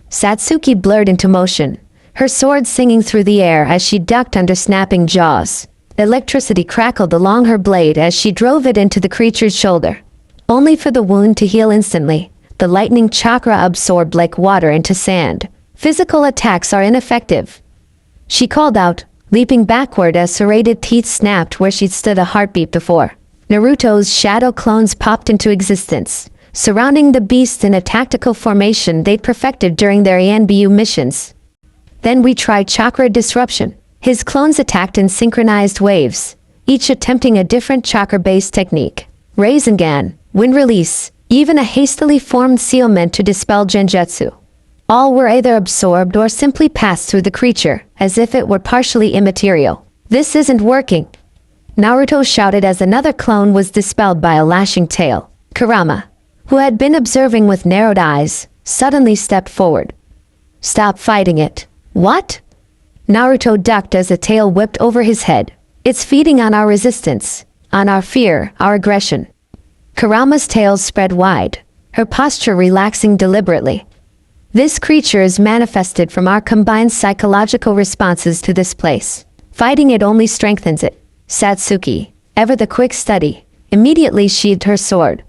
Satsuki blurred into motion, her sword singing through the air as she ducked under snapping jaws. Electricity crackled along her blade as she drove it into the creature's shoulder, only for the wound to heal instantly. The lightning chakra absorbed like water into sand. Physical attacks are ineffective, she called out, leaping backward as serrated teeth snapped where she'd stood a heartbeat before. Naruto's shadow clones popped into existence, surrounding the beast in a tactical formation they'd perfected during their ENBU missions. Then we tried chakra disruption. His clones attacked in synchronized waves, each attempting a different chakra-based technique. Rasengan, wind release, even a hastily formed seal meant to dispel genjutsu. All were either absorbed or simply passed through the creature, as if it were partially immaterial. This isn't working, Naruto shouted as another clone was dispelled by a lashing tail. Kurama, who had been observing with narrowed eyes, suddenly stepped forward. Stop fighting it. What? Naruto ducked as a tail whipped over his head. It's feeding on our resistance, on our fear, our aggression. Kurama's tail spread wide, her posture relaxing deliberately. This creature is manifested from our combined psychological responses to this place. Fighting it only strengthens it. Satsuki, ever the quick study, immediately sheathed her sword.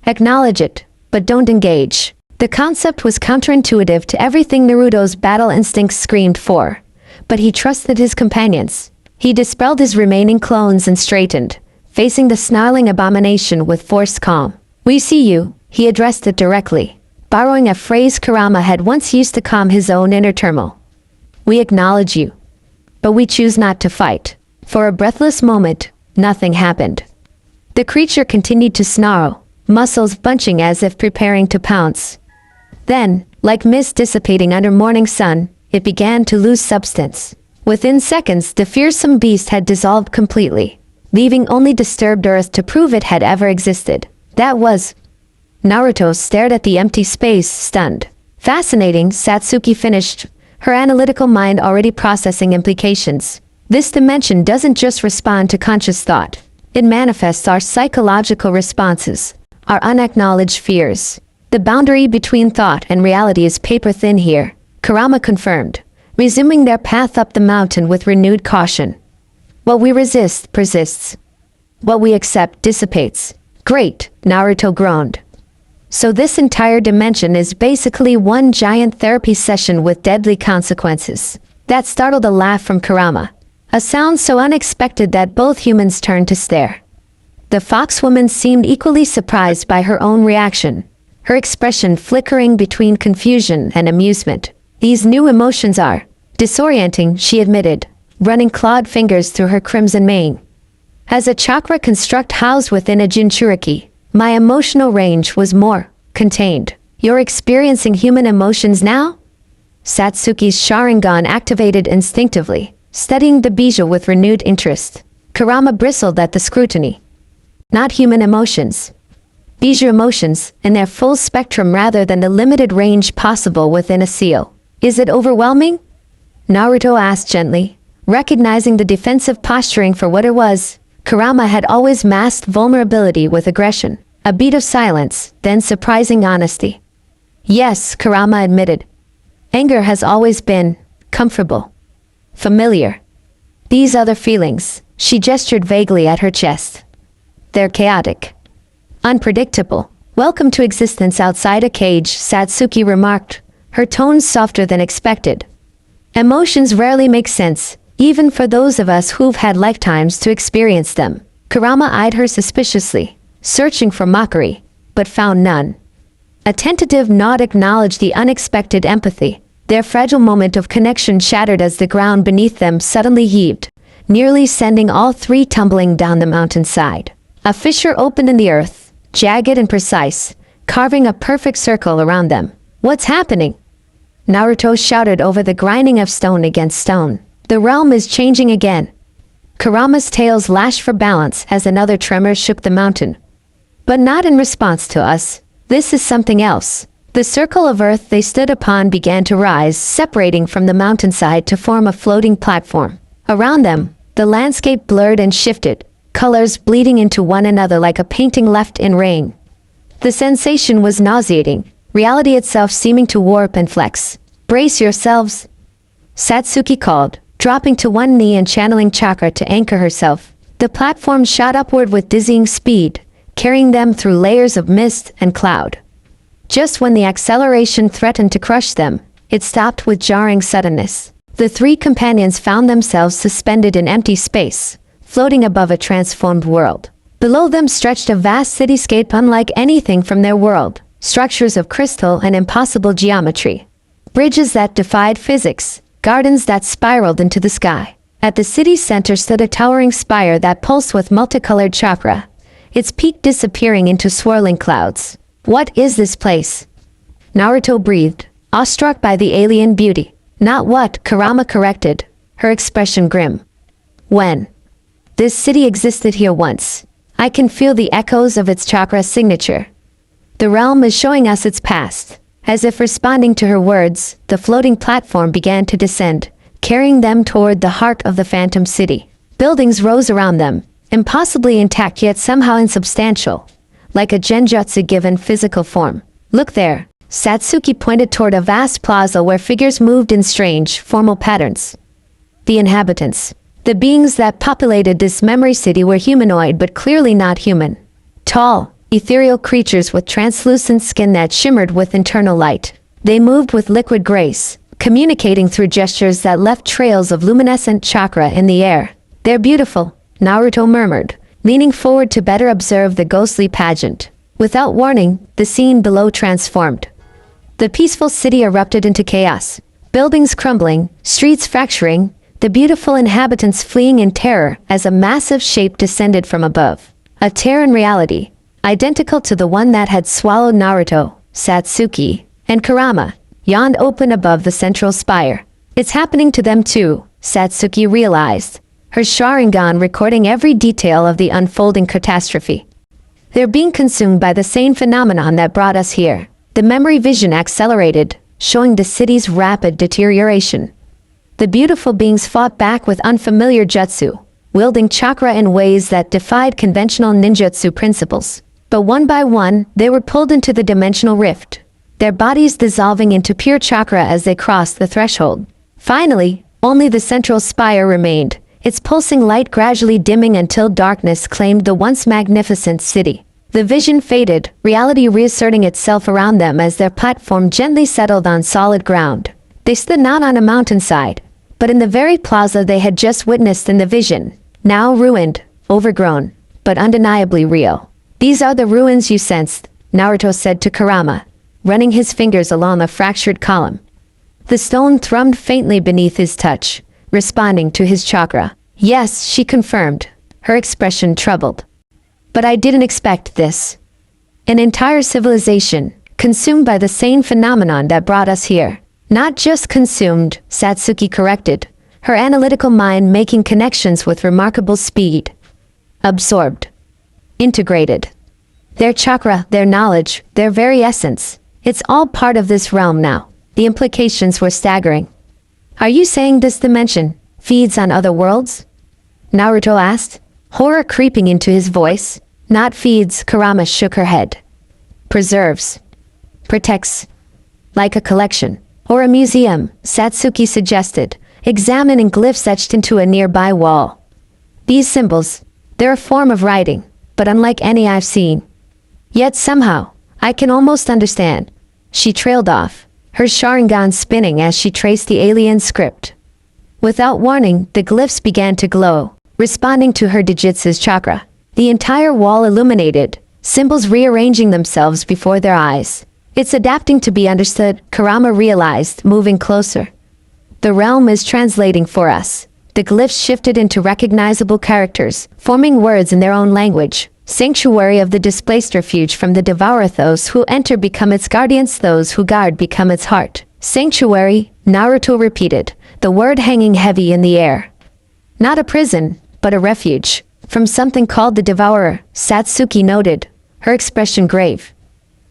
Acknowledge it, but don't engage. The concept was counterintuitive to everything Naruto's battle instincts screamed for, but he trusted his companions. He dispelled his remaining clones and straightened, facing the snarling abomination with forced calm. We see you, he addressed it directly. borrowing a phrase Kurama had once used to calm his own inner turmoil. We acknowledge you, but we choose not to fight. For a breathless moment, nothing happened. The creature continued to snarl, muscles bunching as if preparing to pounce. Then, like mist dissipating under morning sun, it began to lose substance. Within seconds, the fearsome beast had dissolved completely, leaving only disturbed earth to prove it had ever existed. That was... Naruto stared at the empty space, stunned. Fascinating, Satsuki finished, her analytical mind already processing implications. This dimension doesn't just respond to conscious thought. It manifests our psychological responses, our unacknowledged fears. The boundary between thought and reality is paper-thin here, Kurama confirmed, resuming their path up the mountain with renewed caution. What we resist persists. What we accept dissipates. Great, Naruto groaned. So this entire dimension is basically one giant therapy session with deadly consequences. That startled a laugh from Kurama, a sound so unexpected that both humans turned to stare. The foxwoman seemed equally surprised by her own reaction, her expression flickering between confusion and amusement. These new emotions are disorienting, she admitted, running clawed fingers through her crimson mane. As a chakra construct housed within a Jinchuriki, my emotional range was more contained. You're experiencing human emotions now? Satsuki's Sharingan activated instinctively, studying the bijou with renewed interest. Kurama bristled at the scrutiny. Not human emotions. Bijou emotions, in their full spectrum rather than the limited range possible within a seal. Is it overwhelming? Naruto asked gently, recognizing the defensive posturing for what it was. Kurama had always masked vulnerability with aggression. A beat of silence, then surprising honesty. Yes, Kurama admitted. Anger has always been comfortable, familiar. These other feelings, she gestured vaguely at her chest. They're chaotic, unpredictable. Welcome to existence outside a cage, Satsuki remarked, her tones softer than expected. Emotions rarely make sense, even for those of us who've had lifetimes to experience them. Kurama eyed her suspiciously, searching for mockery, but found none. A tentative nod acknowledged the unexpected empathy. Their fragile moment of connection shattered as the ground beneath them suddenly heaved, nearly sending all three tumbling down the mountainside. A fissure opened in the earth, jagged and precise, carving a perfect circle around them. What's happening? Naruto shouted over the grinding of stone against stone. The realm is changing again. Kurama's tails lashed for balance as another tremor shook the mountain. But not in response to us. This is something else. The circle of earth they stood upon began to rise, separating from the mountainside to form a floating platform. Around them, the landscape blurred and shifted, colors bleeding into one another like a painting left in rain. The sensation was nauseating, reality itself seeming to warp and flex. Brace yourselves, Satsuki called, dropping to one knee and channeling chakra to anchor herself. The platform shot upward with dizzying speed, carrying them through layers of mist and cloud. Just when the acceleration threatened to crush them, it stopped with jarring suddenness. The three companions found themselves suspended in empty space, floating above a transformed world. Below them stretched a vast cityscape unlike anything from their world, structures of crystal and impossible geometry. Bridges that defied physics, gardens that spiraled into the sky. At the city's center stood a towering spire that pulsed with multicolored chakra, its peak disappearing into swirling clouds. What is this place? Naruto breathed, awestruck by the alien beauty. Not what, Kurama corrected, her expression grim. When? This city existed here once. I can feel the echoes of its chakra signature. The realm is showing us its past. As if responding to her words, the floating platform began to descend, carrying them toward the heart of the phantom city. Buildings rose around them, impossibly intact yet somehow insubstantial, like a genjutsu given physical form. Look there. Satsuki pointed toward a vast plaza where figures moved in strange, formal patterns. The inhabitants, the beings that populated this memory city, were humanoid but clearly not human. Tall, ethereal creatures with translucent skin that shimmered with internal light. They moved with liquid grace, communicating through gestures that left trails of luminescent chakra in the air. They're beautiful, Naruto murmured, leaning forward to better observe the ghostly pageant. Without warning, the scene below transformed. The peaceful city erupted into chaos. Buildings crumbling, streets fracturing, the beautiful inhabitants fleeing in terror as a massive shape descended from above. A tear in reality, identical to the one that had swallowed Naruto, Sasuke, and Kurama, yawned open above the central spire. It's happening to them too, Satsuki realized, her Sharingan recording every detail of the unfolding catastrophe. They're being consumed by the same phenomenon that brought us here. The memory vision accelerated, showing the city's rapid deterioration. The beautiful beings fought back with unfamiliar jutsu, wielding chakra in ways that defied conventional ninjutsu principles. But one by one, they were pulled into the dimensional rift, their bodies dissolving into pure chakra as they crossed the threshold. Finally, only the central spire remained, its pulsing light gradually dimming until darkness claimed the once magnificent city. The vision faded, reality reasserting itself around them as their platform gently settled on solid ground. They stood not on a mountainside, but in the very plaza they had just witnessed in the vision, now ruined, overgrown, but undeniably real. These are the ruins you sensed, Naruto said to Kurama, running his fingers along the fractured column. The stone thrummed faintly beneath his touch, responding to his chakra. Yes, she confirmed, her expression troubled. But I didn't expect this. An entire civilization, consumed by the same phenomenon that brought us here. Not just consumed, Satsuki corrected, her analytical mind making connections with remarkable speed. Absorbed. Integrated. Their chakra, their knowledge, their very essence. It's all part of this realm now. The implications were staggering. Are you saying this dimension feeds on other worlds? Naruto asked, horror creeping into his voice. Not feeds, Kurama shook her head. Preserves. Protects. Like a collection. Or a museum, Satsuki suggested, examining glyphs etched into a nearby wall. These symbols, they're a form of writing, but unlike any I've seen. Yet somehow, I can almost understand. She trailed off, her Sharingan spinning as she traced the alien script. Without warning, the glyphs began to glow, responding to her Digitsu's chakra. The entire wall illuminated, symbols rearranging themselves before their eyes. It's adapting to be understood, Kurama realized, moving closer. The realm is translating for us. The glyphs shifted into recognizable characters, forming words in their own language. Sanctuary of the displaced, refuge from the devourer. Those who enter become its guardians, those who guard become its heart. Sanctuary, Naruto repeated, the word hanging heavy in the air. Not a prison, but a refuge. From something called the devourer, Satsuki noted, her expression grave.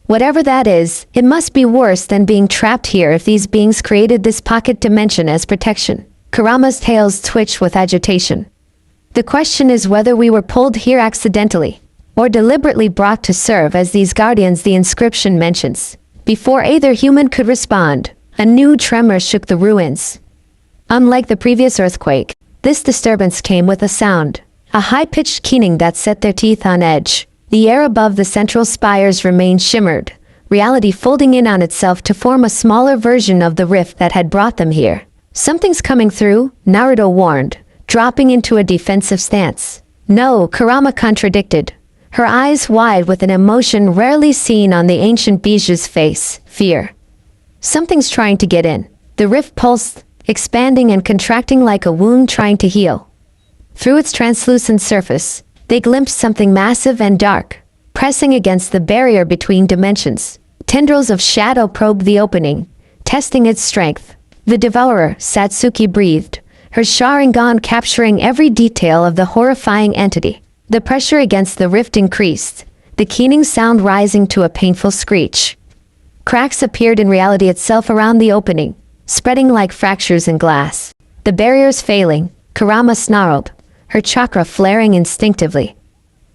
Whatever that is, it must be worse than being trapped here if these beings created this pocket dimension as protection. Kurama's tails twitched with agitation. The question is whether we were pulled here accidentally, or deliberately brought to serve as these guardians, the inscription mentions. Before either human could respond, a new tremor shook the ruins. Unlike the previous earthquake, this disturbance came with a sound, a high-pitched keening that set their teeth on edge. The air above the central spires remained shimmered, reality folding in on itself to form a smaller version of the rift that had brought them here. Something's coming through, Naruto warned, dropping into a defensive stance. No, Kurama contradicted, her eyes wide with an emotion rarely seen on the ancient Biju's face, fear. Something's trying to get in. The rift pulsed, expanding and contracting like a wound trying to heal. Through its translucent surface, they glimpsed something massive and dark, pressing against the barrier between dimensions. Tendrils of shadow probed the opening, testing its strength. The devourer, Satsuki breathed, her Sharingan capturing every detail of the horrifying entity. The pressure against the rift increased, the keening sound rising to a painful screech. Cracks appeared in reality itself around the opening, spreading like fractures in glass. The barriers failing, Kurama snarled, her chakra flaring instinctively.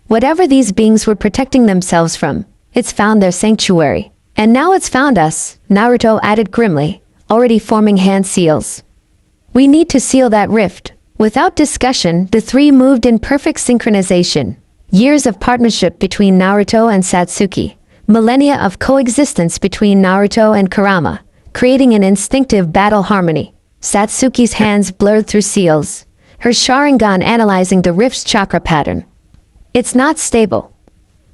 Whatever these beings were protecting themselves from, it's found their sanctuary. And now it's found us, Naruto added grimly, already forming hand seals. We need to seal that rift. Without discussion, the three moved in perfect synchronization. Years of partnership between Naruto and Satsuki. Millennia of coexistence between Naruto and Kurama, creating an instinctive battle harmony. Satsuki's hands blurred through seals, her Sharingan analyzing the rift's chakra pattern. It's not stable.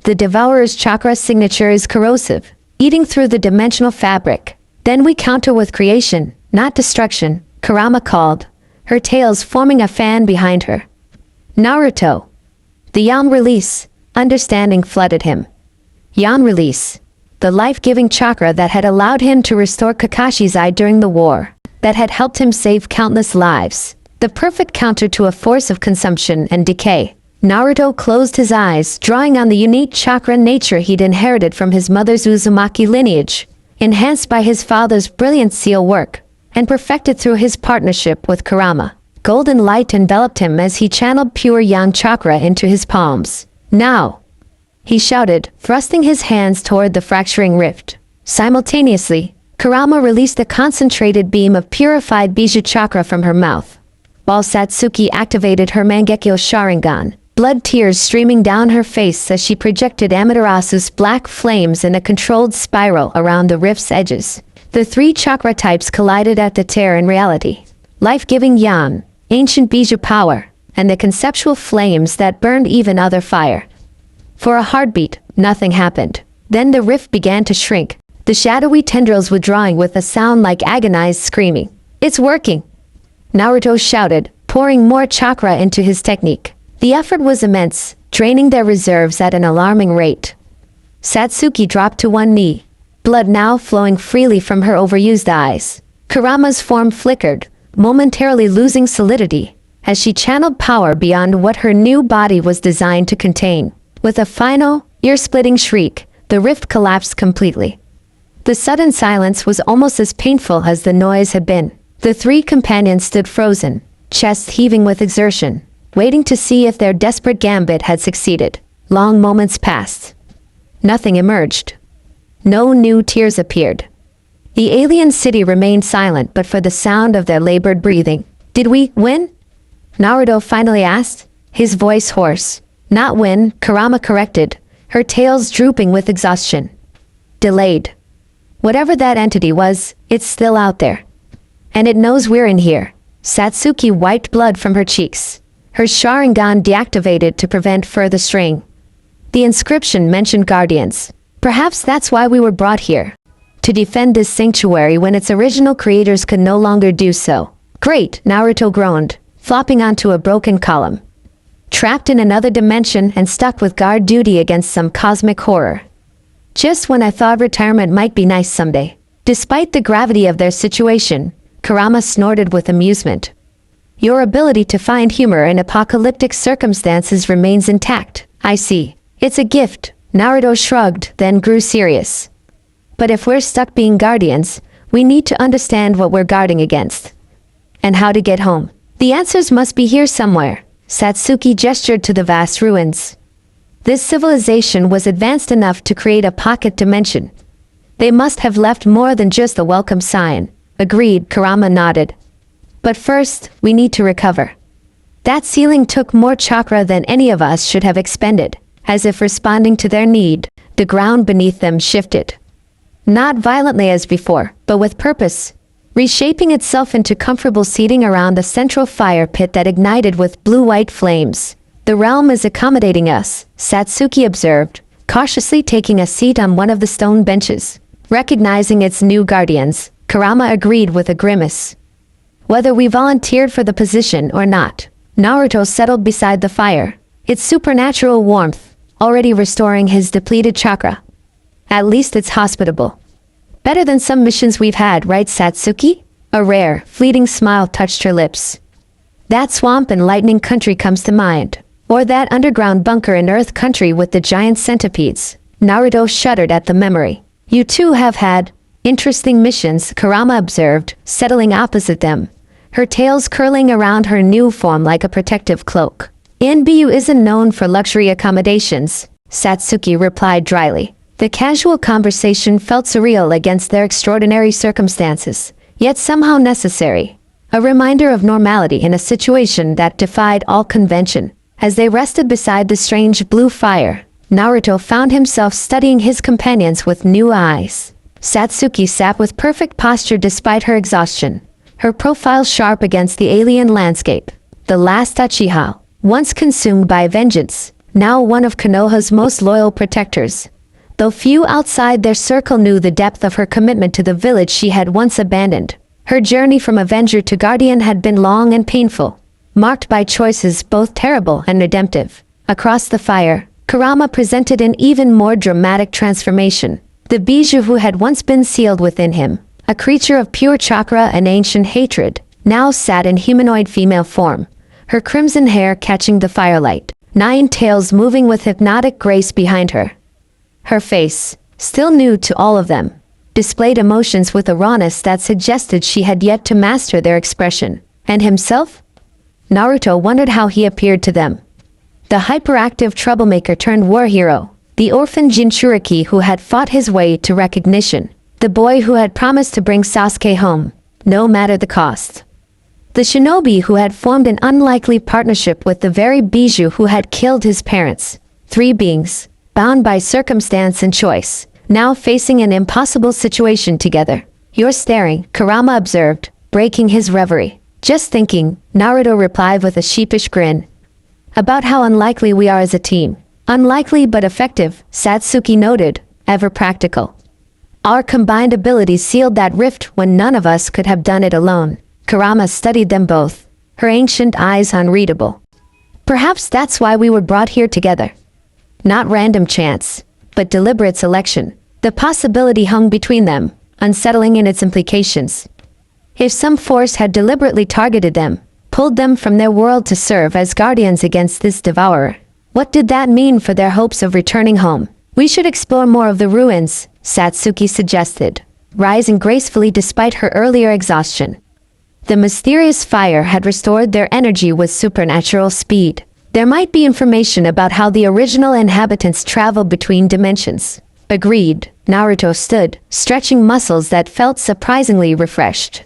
The Devourer's chakra signature is corrosive. eating through the dimensional fabric. Then we counter with creation, not destruction, Kurama called, her tails forming a fan behind her. Naruto. The Yan release, understanding flooded him. Yan release. The life-giving chakra that had allowed him to restore Kakashi's eye during the war, that had helped him save countless lives. The perfect counter to a force of consumption and decay. Naruto closed his eyes, drawing on the unique chakra nature he'd inherited from his mother's Uzumaki lineage, enhanced by his father's brilliant seal work, and perfected through his partnership with Kurama. Golden light enveloped him as he channeled pure yang chakra into his palms. Now! He shouted, thrusting his hands toward the fracturing rift. Simultaneously, Kurama released a concentrated beam of purified Bija chakra from her mouth, while Satsuki activated her Mangekyo Sharingan, blood tears streaming down her face as she projected Amaterasu's black flames in a controlled spiral around the rift's edges. The three chakra types collided at the tear in reality. Life-giving Yan, ancient Bija power, and the conceptual flames that burned even other fire. For a heartbeat, nothing happened. Then the rift began to shrink, the shadowy tendrils withdrawing with a sound like agonized screaming. It's working! Naruto shouted, pouring more chakra into his technique. The effort was immense, draining their reserves at an alarming rate. Satsuki dropped to one knee, blood now flowing freely from her overused eyes. Kurama's form flickered, momentarily losing solidity, as she channeled power beyond what her new body was designed to contain. With a final, ear-splitting shriek, the rift collapsed completely. The sudden silence was almost as painful as the noise had been. The three companions stood frozen, chests heaving with exertion, waiting to see if their desperate gambit had succeeded. Long moments passed. Nothing emerged. No new tears appeared. The alien city remained silent but for the sound of their labored breathing. Did we win? Naruto finally asked, his voice hoarse. Not win, Kurama corrected, her tails drooping with exhaustion. Delayed. Whatever that entity was, it's still out there. And it knows we're in here. Satsuki wiped blood from her cheeks, her Sharingan deactivated to prevent further straying. The inscription mentioned guardians. Perhaps that's why we were brought here. To defend this sanctuary when its original creators could no longer do so. Great, Naruto groaned, flopping onto a broken column. Trapped in another dimension and stuck with guard duty against some cosmic horror. Just when I thought retirement might be nice someday. Despite the gravity of their situation, Kurama snorted with amusement. Your ability to find humor in apocalyptic circumstances remains intact. I see. It's a gift. Naruto shrugged, then grew serious. But if we're stuck being guardians, we need to understand what we're guarding against. And how to get home. The answers must be here somewhere. Satsuki gestured to the vast ruins. This civilization was advanced enough to create a pocket dimension. They must have left more than just a welcome sign. Agreed, Kurama nodded. But first, we need to recover. That ceiling took more chakra than any of us should have expended. As if responding to their need, the ground beneath them shifted. Not violently as before, but with purpose, reshaping itself into comfortable seating around the central fire pit that ignited with blue-white flames. The realm is accommodating us, Satsuki observed, cautiously taking a seat on one of the stone benches. Recognizing its new guardians, Kurama agreed with a grimace. Whether we volunteered for the position or not, Naruto settled beside the fire, its supernatural warmth already restoring his depleted chakra. At least it's hospitable. Better than some missions we've had, right, Satsuki? A rare, fleeting smile touched her lips. That swamp in Lightning Country comes to mind. Or that underground bunker in Earth Country with the giant centipedes. Naruto shuddered at the memory. You two have had interesting missions, Kurama observed, settling opposite them, her tails curling around her new form like a protective cloak. NBU isn't known for luxury accommodations, Satsuki replied dryly. The casual conversation felt surreal against their extraordinary circumstances, yet somehow necessary. A reminder of normality in a situation that defied all convention. As they rested beside the strange blue fire, Naruto found himself studying his companions with new eyes. Satsuki sat with perfect posture despite her exhaustion, her profile sharp against the alien landscape. The last Uchiha, once consumed by vengeance, now one of Konoha's most loyal protectors. though few outside their circle knew the depth of her commitment to the village she had once abandoned. Her journey from Avenger to Guardian had been long and painful, marked by choices both terrible and redemptive. Across the fire, Kurama presented an even more dramatic transformation. The bijou who had once been sealed within him, a creature of pure chakra and ancient hatred, now sat in humanoid female form, her crimson hair catching the firelight, 9 tails moving with hypnotic grace behind her. Her face, still new to all of them, displayed emotions with a rawness that suggested she had yet to master their expression. And himself? Naruto wondered how he appeared to them. The hyperactive troublemaker turned war hero, the orphan Jinchuriki who had fought his way to recognition, the boy who had promised to bring Sasuke home, no matter the cost. The shinobi who had formed an unlikely partnership with the very bijou who had killed his parents. 3 beings, bound by circumstance and choice, now facing an impossible situation together. "You're staring," Kurama observed, breaking his reverie. "Just thinking," Naruto replied with a sheepish grin. "About how unlikely we are as a team." "Unlikely but effective," Satsuki noted, ever practical. "Our combined abilities sealed that rift when none of us could have done it alone." Kurama studied them both, her ancient eyes unreadable. "Perhaps that's why we were brought here together. Not random chance, but deliberate selection." The possibility hung between them, unsettling in its implications. If some force had deliberately targeted them, pulled them from their world to serve as guardians against this devourer, what did that mean for their hopes of returning home? "We should explore more of the ruins," Satsuki suggested, rising gracefully despite her earlier exhaustion. The mysterious fire had restored their energy with supernatural speed. There might be information about how the original inhabitants traveled between dimensions. "Agreed," Naruto stood, stretching muscles that felt surprisingly refreshed.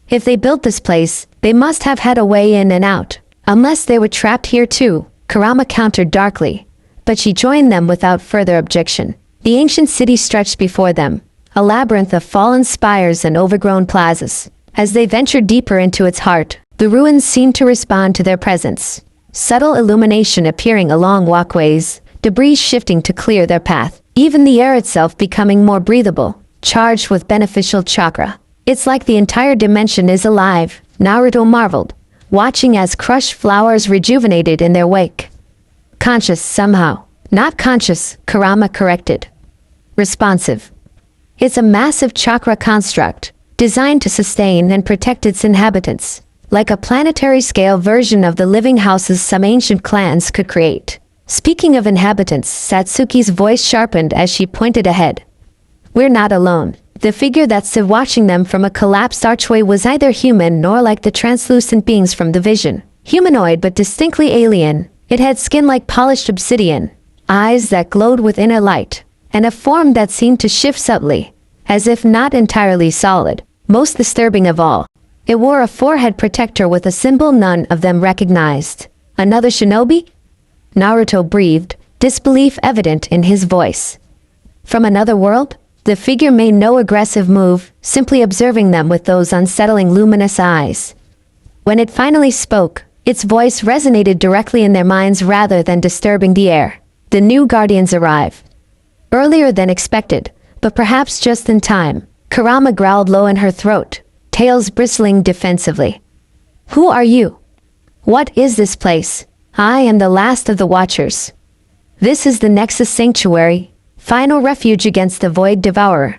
"If they built this place, they must have had a way in and out. Unless they were trapped here too," Kurama countered darkly. But she joined them without further objection. The ancient city stretched before them, a labyrinth of fallen spires and overgrown plazas. As they ventured deeper into its heart, the ruins seemed to respond to their presence. Subtle illumination appearing along walkways, debris shifting to clear their path. Even the air itself becoming more breathable, charged with beneficial chakra. "It's like the entire dimension is alive," Naruto marveled, watching as crushed flowers rejuvenated in their wake. "Conscious somehow." "Not conscious," Kurama corrected. "Responsive. It's a massive chakra construct, designed to sustain and protect its inhabitants, like a planetary-scale version of the living houses some ancient clans could create." Speaking of inhabitants, Satsuki's voice sharpened as she pointed ahead. "We're not alone." The figure that stood watching them from a collapsed archway was neither human nor like the translucent beings from the vision. Humanoid but distinctly alien, it had skin like polished obsidian, eyes that glowed with inner light, and a form that seemed to shift subtly, as if not entirely solid. Most disturbing of all, it wore a forehead protector with a symbol none of them recognized. "Another shinobi?" Naruto breathed, disbelief evident in his voice. "From another world?" The figure made no aggressive move, simply observing them with those unsettling luminous eyes. When it finally spoke, its voice resonated directly in their minds rather than disturbing the air. "The new guardians arrive. Earlier than expected, but perhaps just in time." Kurama growled low in her throat, tails bristling defensively. "Who are you? What is this place?" "I am the last of the Watchers. This is the Nexus Sanctuary, final refuge against the Void Devourer.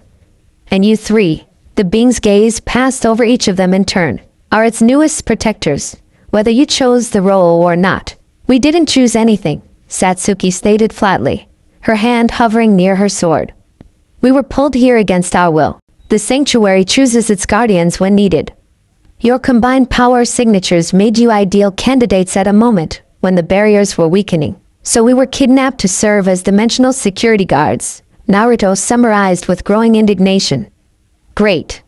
And you 3, the being's gaze passed over each of them in turn, are its newest protectors, whether you chose the role or not." "We didn't choose anything," Satsuki stated flatly, her hand hovering near her sword. "We were pulled here against our will. The sanctuary chooses its guardians when needed. Your combined power signatures made you ideal candidates at a moment when the barriers were weakening. So we were kidnapped to serve as dimensional security guards," Naruto summarized with growing indignation. "Great.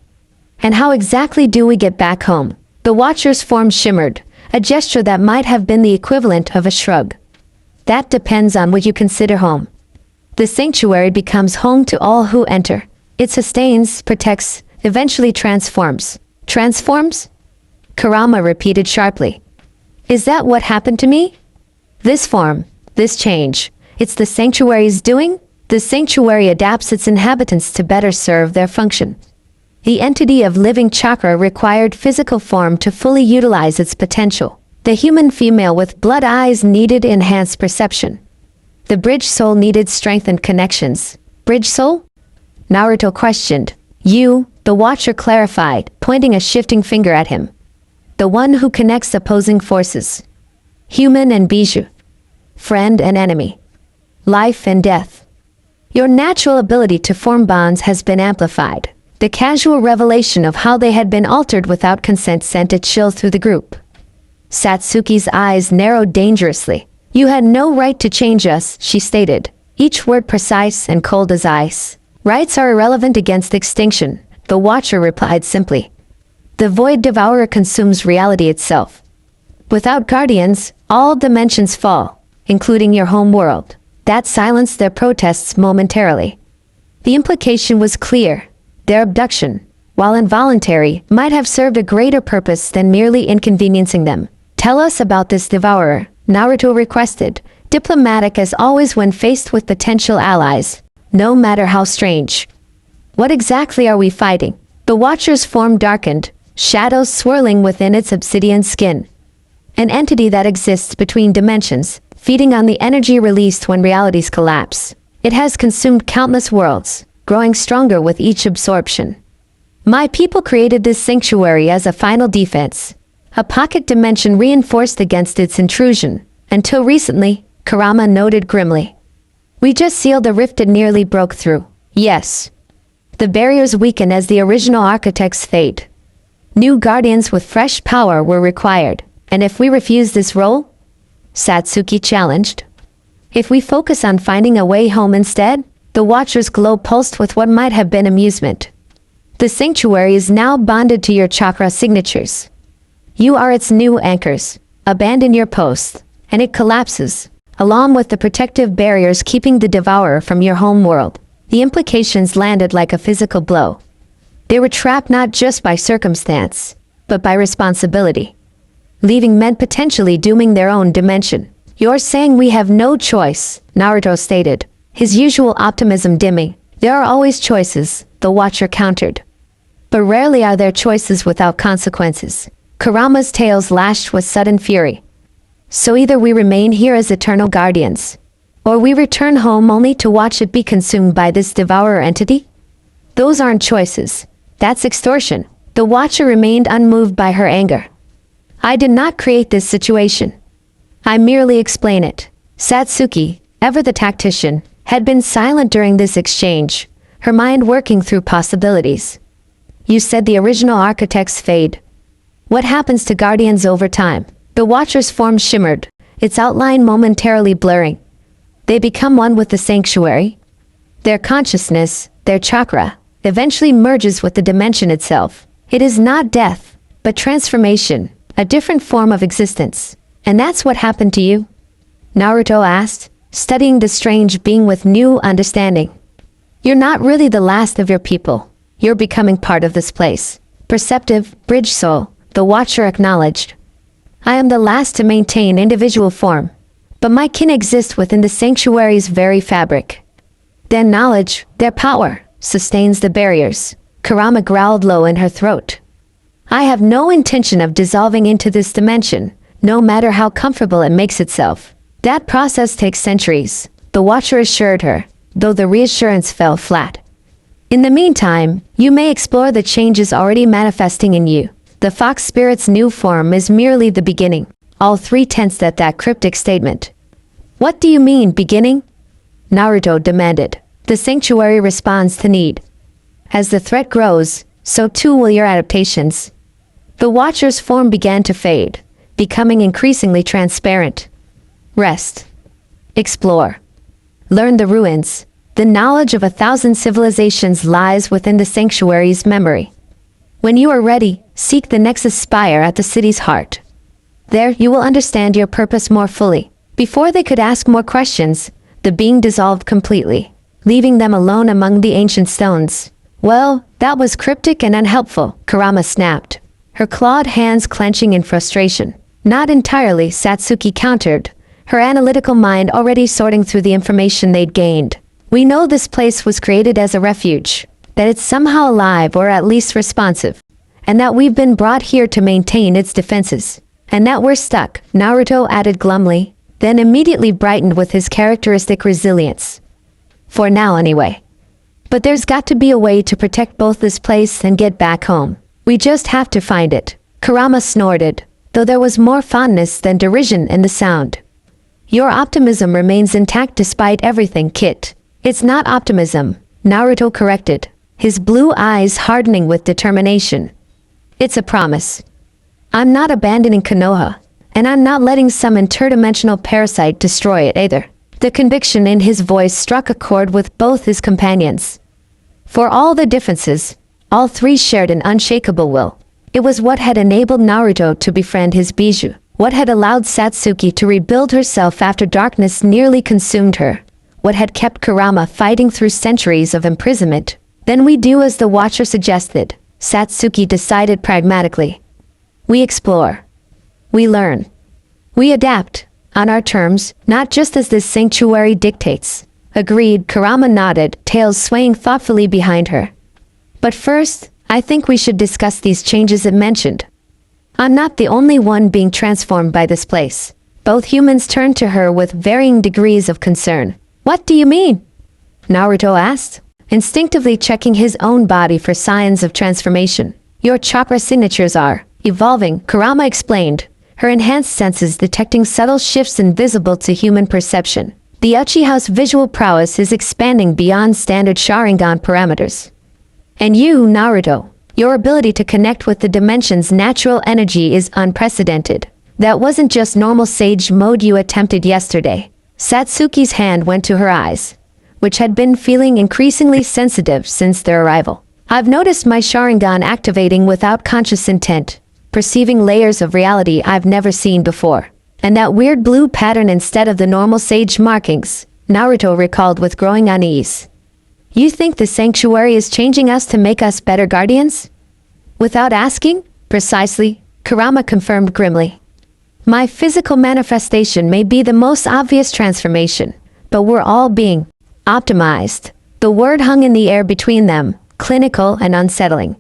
And how exactly do we get back home?" The Watcher's form shimmered, a gesture that might have been the equivalent of a shrug. "That depends on what you consider home. The sanctuary becomes home to all who enter. It sustains, protects, eventually transforms." "Transforms?" Kurama repeated sharply. "Is that what happened to me?" "This form, this change, it's the sanctuary's doing?" The sanctuary adapts its inhabitants to better serve their function. The entity of living chakra required physical form to fully utilize its potential. The human female with blood eyes needed enhanced perception. The bridge soul needed strengthened connections. Bridge soul? Naruto questioned. You, the watcher clarified, pointing a shifting finger at him. The one who connects opposing forces. Human and Bijou. Friend and enemy. Life and death. Your natural ability to form bonds has been amplified. The casual revelation of how they had been altered without consent sent a chill through the group. Satsuki's eyes narrowed dangerously. You had no right to change us, she stated, each word precise and cold as ice. Rights are irrelevant against extinction, the watcher replied simply. The void devourer consumes reality itself. Without guardians, all dimensions fall, including your home world. That silenced their protests momentarily. The implication was clear. Their abduction, while involuntary, might have served a greater purpose than merely inconveniencing them. Tell us about this devourer, Naruto requested, diplomatic as always when faced with potential allies, no matter how strange. What exactly are we fighting? The watcher's form darkened, shadows swirling within its obsidian skin. An entity that exists between dimensions, feeding on the energy released when realities collapse. It has consumed countless worlds, growing stronger with each absorption. My people created this sanctuary as a final defense, a pocket dimension reinforced against its intrusion. Until recently, Kurama noted grimly. We just sealed a rift it nearly broke through. Yes. The barriers weaken as the original architects fade. New guardians with fresh power were required. And if we refuse this role? Satsuki challenged. If we focus on finding a way home instead? The watcher's glow pulsed with what might have been amusement. The sanctuary is now bonded to your chakra signatures. You are its new anchors. Abandon your post, and it collapses, along with the protective barriers keeping the devourer from your home world. The implications landed like a physical blow. They were trapped not just by circumstance, but by responsibility. Leaving men potentially dooming their own dimension. You're saying we have no choice, Naruto stated, his usual optimism dimming. There are always choices, the watcher countered. But rarely are there choices without consequences. Kurama's tails lashed with sudden fury. So either we remain here as eternal guardians, or we return home only to watch it be consumed by this devourer entity? Those aren't choices. That's extortion. The watcher remained unmoved by her anger. I did not create this situation. I merely explain it. Satsuki, ever the tactician, had been silent during this exchange, her mind working through possibilities. You said the original architects fade. What happens to guardians over time? The watcher's form shimmered, its outline momentarily blurring. They become one with the sanctuary. Their consciousness, their chakra, eventually merges with the dimension itself. It is not death, but transformation, a different form of existence. And that's what happened to you? Naruto asked, studying the strange being with new understanding. You're not really the last of your people. You're becoming part of this place. Perceptive, bridge soul, the watcher acknowledged. I am the last to maintain individual form, but my kin exist within the sanctuary's very fabric. Their knowledge, their power, sustains the barriers. Kurama growled low in her throat. I have no intention of dissolving into this dimension, no matter how comfortable it makes itself. That process takes centuries, the watcher assured her, though the reassurance fell flat. In the meantime, you may explore the changes already manifesting in you. The fox spirit's new form is merely the beginning. All three tensed at that cryptic statement. What do you mean, beginning? Naruto demanded. The sanctuary responds to need. As the threat grows, so too will your adaptations. The watcher's form began to fade, becoming increasingly transparent. Rest. Explore. Learn the ruins. The knowledge of 1,000 civilizations lies within the sanctuary's memory. When you are ready, seek the Nexus Spire at the city's heart. There you will understand your purpose more fully. Before they could ask more questions, the being dissolved completely, leaving them alone among the ancient stones. Well, that was cryptic and unhelpful, Kurama snapped, her clawed hands clenching in frustration. Not entirely, Satsuki countered, her analytical mind already sorting through the information they'd gained. We know this place was created as a refuge, that it's somehow alive or at least responsive, and that we've been brought here to maintain its defenses, and that we're stuck," Naruto added glumly, then immediately brightened with his characteristic resilience. "For now anyway. But there's got to be a way to protect both this place and get back home. We just have to find it," Kurama snorted, though there was more fondness than derision in the sound. "Your optimism remains intact despite everything, Kit." "It's not optimism," Naruto corrected, his blue eyes hardening with determination. "It's a promise. I'm not abandoning Konoha, and I'm not letting some interdimensional parasite destroy it either." The conviction in his voice struck a chord with both his companions. For all the differences, all three shared an unshakable will. It was what had enabled Naruto to befriend his Bijou, what had allowed Satsuki to rebuild herself after darkness nearly consumed her, what had kept Kurama fighting through centuries of imprisonment. "Then we do as the Watcher suggested," Satsuki decided pragmatically. "We explore. We learn. We adapt, on our terms, not just as this sanctuary dictates." "Agreed," Kurama nodded, tails swaying thoughtfully behind her. "But first, I think we should discuss these changes it mentioned. I'm not the only one being transformed by this place." Both humans turned to her with varying degrees of concern. "What do you mean?" Naruto asked, instinctively checking his own body for signs of transformation. "Your chakra signatures are evolving," Kurama explained, her enhanced senses detecting subtle shifts invisible to human perception. "The Uchiha's visual prowess is expanding beyond standard Sharingan parameters. And you, Naruto, your ability to connect with the dimension's natural energy is unprecedented. That wasn't just normal sage mode you attempted yesterday." Satsuki's hand went to her eyes, which had been feeling increasingly sensitive since their arrival. "I've noticed my Sharingan activating without conscious intent, perceiving layers of reality I've never seen before. And that weird blue pattern instead of the normal sage markings," Naruto recalled with growing unease. "You think the sanctuary is changing us to make us better guardians?" "Without asking?" "Precisely," Kurama confirmed grimly. "My physical manifestation may be the most obvious transformation, but we're all being optimized." The word hung in the air between them, clinical and unsettling.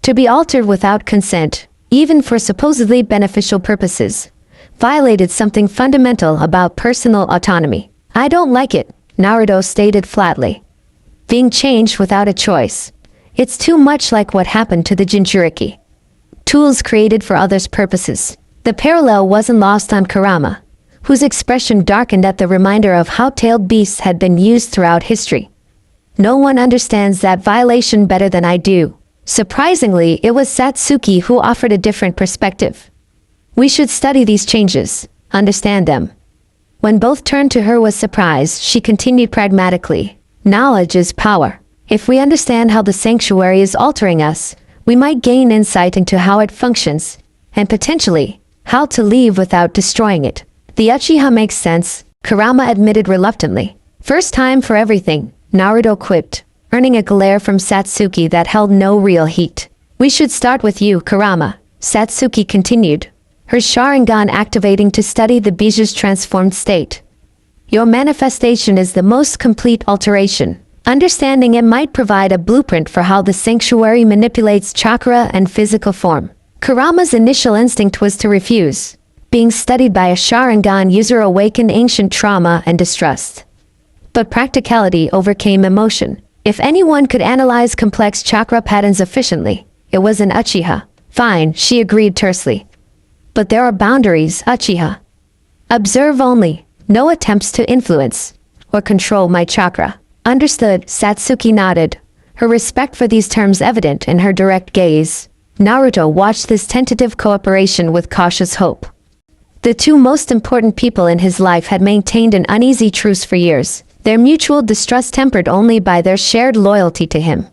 To be altered without consent, even for supposedly beneficial purposes, violated something fundamental about personal autonomy. "I don't like it," Naruto stated flatly. "Being changed without a choice. It's too much like what happened to the Jinchuriki. Tools created for others' purposes." The parallel wasn't lost on Kurama, whose expression darkened at the reminder of how tailed beasts had been used throughout history. "No one understands that violation better than I do." Surprisingly, it was Satsuki who offered a different perspective. "We should study these changes, understand them." When both turned to her with surprise, she continued pragmatically. "Knowledge is power. If we understand how the sanctuary is altering us, we might gain insight into how it functions, and potentially, how to leave without destroying it." "The Uchiha makes sense," Kurama admitted reluctantly. "First time for everything," Naruto quipped, earning a glare from Satsuki that held no real heat. "We should start with you, Kurama," Satsuki continued, her Sharingan activating to study the Bijou's transformed state. "Your manifestation is the most complete alteration. Understanding it might provide a blueprint for how the sanctuary manipulates chakra and physical form." Kurama's initial instinct was to refuse. Being studied by a Sharingan user awakened ancient trauma and distrust. But practicality overcame emotion. If anyone could analyze complex chakra patterns efficiently, it was an Uchiha. "Fine," she agreed tersely. "But there are boundaries, Uchiha. Observe only, no attempts to influence or control my chakra." "Understood," Satsuki nodded, her respect for these terms evident in her direct gaze. Naruto watched this tentative cooperation with cautious hope. The two most important people in his life had maintained an uneasy truce for years, their mutual distrust tempered only by their shared loyalty to him.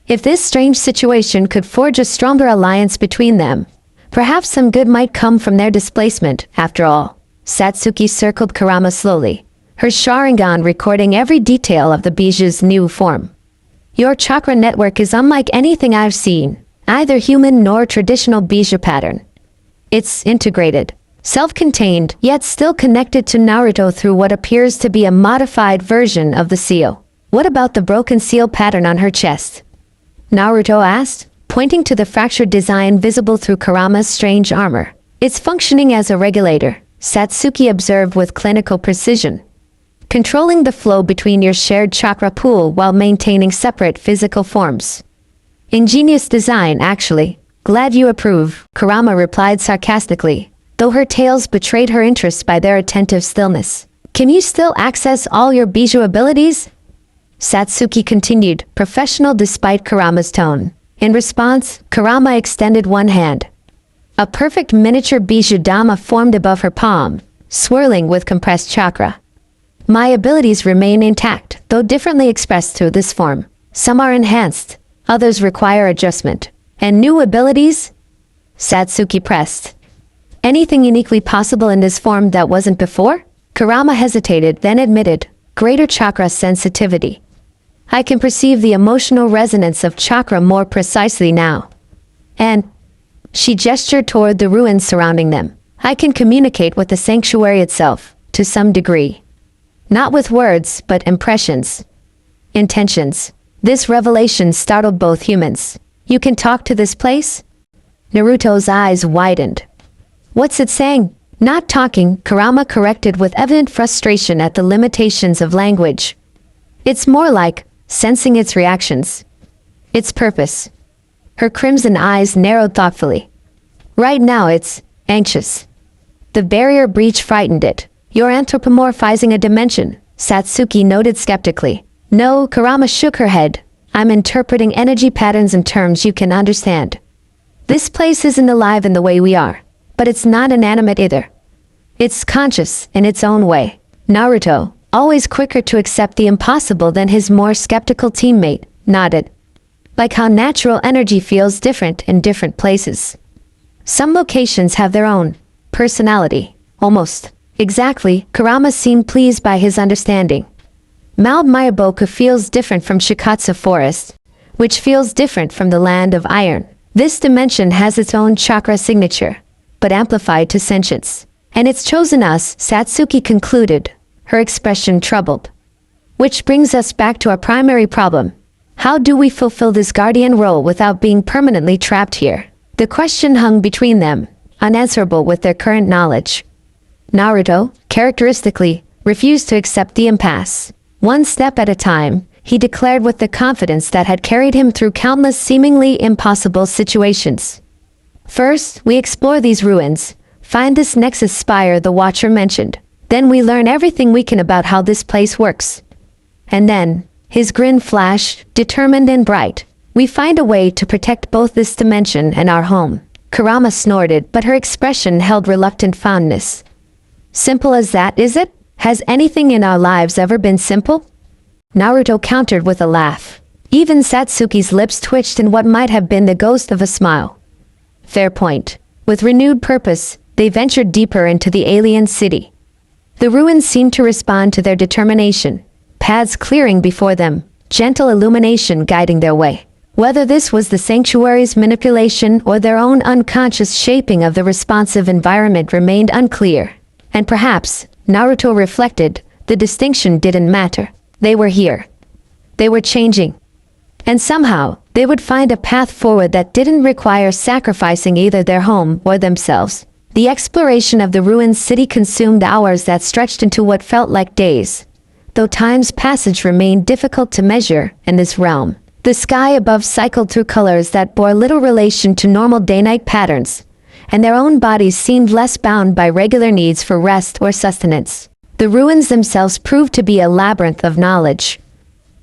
If this strange situation could forge a stronger alliance between them, perhaps some good might come from their displacement, after all. Satsuki circled Kurama slowly, her Sharingan recording every detail of the Bijou's new form. "Your chakra network is unlike anything I've seen, either human nor traditional Bijou pattern. It's integrated, self-contained, yet still connected to Naruto through what appears to be a modified version of the seal." What about the broken seal pattern on her chest? Naruto asked, pointing to the fractured design visible through Kurama's strange armor. It's functioning as a regulator, Sasuke observed with clinical precision. Controlling the flow between your shared chakra pool while maintaining separate physical forms. Ingenious design, actually. Glad you approve, Kurama replied sarcastically, though her tales betrayed her interest by their attentive stillness. Can you still access all your bijou abilities? Satsuki continued, professional despite Kurama's tone. In response, Kurama extended one hand. A perfect miniature bijou dama formed above her palm, swirling with compressed chakra. My abilities remain intact, though differently expressed through this form. Some are enhanced, others require adjustment. And new abilities? Satsuki pressed. Anything uniquely possible in this form that wasn't before? Kurama hesitated, then admitted, greater chakra sensitivity. I can perceive the emotional resonance of chakra more precisely now. And she gestured toward the ruins surrounding them. I can communicate with the sanctuary itself, to some degree. Not with words, but impressions. Intentions. This revelation startled both humans. You can talk to this place? Naruto's eyes widened. What's it saying? Not talking, Kurama corrected with evident frustration at the limitations of language. It's more like sensing its reactions. Its purpose. Her crimson eyes narrowed thoughtfully. Right now it's anxious. The barrier breach frightened it. You're anthropomorphizing a dimension, Satsuki noted skeptically. No, Kurama shook her head. I'm interpreting energy patterns in terms you can understand. This place isn't alive in the way we are, but it's not inanimate either. It's conscious in its own way. Naruto, always quicker to accept the impossible than his more skeptical teammate, nodded. Like how natural energy feels different in different places. Some locations have their own personality, almost. Exactly, Kurama seemed pleased by his understanding. Mount Mayaboku feels different from Shikatsu Forest, which feels different from the Land of Iron. This dimension has its own chakra signature, but amplified to sentience. And it's chosen us, Satsuki concluded, her expression troubled. Which brings us back to our primary problem. How do we fulfill this guardian role without being permanently trapped here? The question hung between them, unanswerable with their current knowledge. Naruto, characteristically, refused to accept the impasse. One step at a time, he declared with the confidence that had carried him through countless seemingly impossible situations. First, we explore these ruins, find this Nexus spire the Watcher mentioned. Then we learn everything we can about how this place works. And then, his grin flashed, determined and bright. We find a way to protect both this dimension and our home. Kurama snorted, but her expression held reluctant fondness. Simple as that, is it? Has anything in our lives ever been simple? Naruto countered with a laugh. Even Satsuki's lips twitched in what might have been the ghost of a smile. Fair point. With renewed purpose, they ventured deeper into the alien city. The ruins seemed to respond to their determination, paths clearing before them, gentle illumination guiding their way. Whether this was the sanctuary's manipulation or their own unconscious shaping of the responsive environment remained unclear. And perhaps, Naruto reflected, the distinction didn't matter. They were here. They were changing. And somehow, they would find a path forward that didn't require sacrificing either their home or themselves. The exploration of the ruined city consumed hours that stretched into what felt like days. Though time's passage remained difficult to measure in this realm. The sky above cycled through colors that bore little relation to normal day-night patterns, and their own bodies seemed less bound by regular needs for rest or sustenance. The ruins themselves proved to be a labyrinth of knowledge.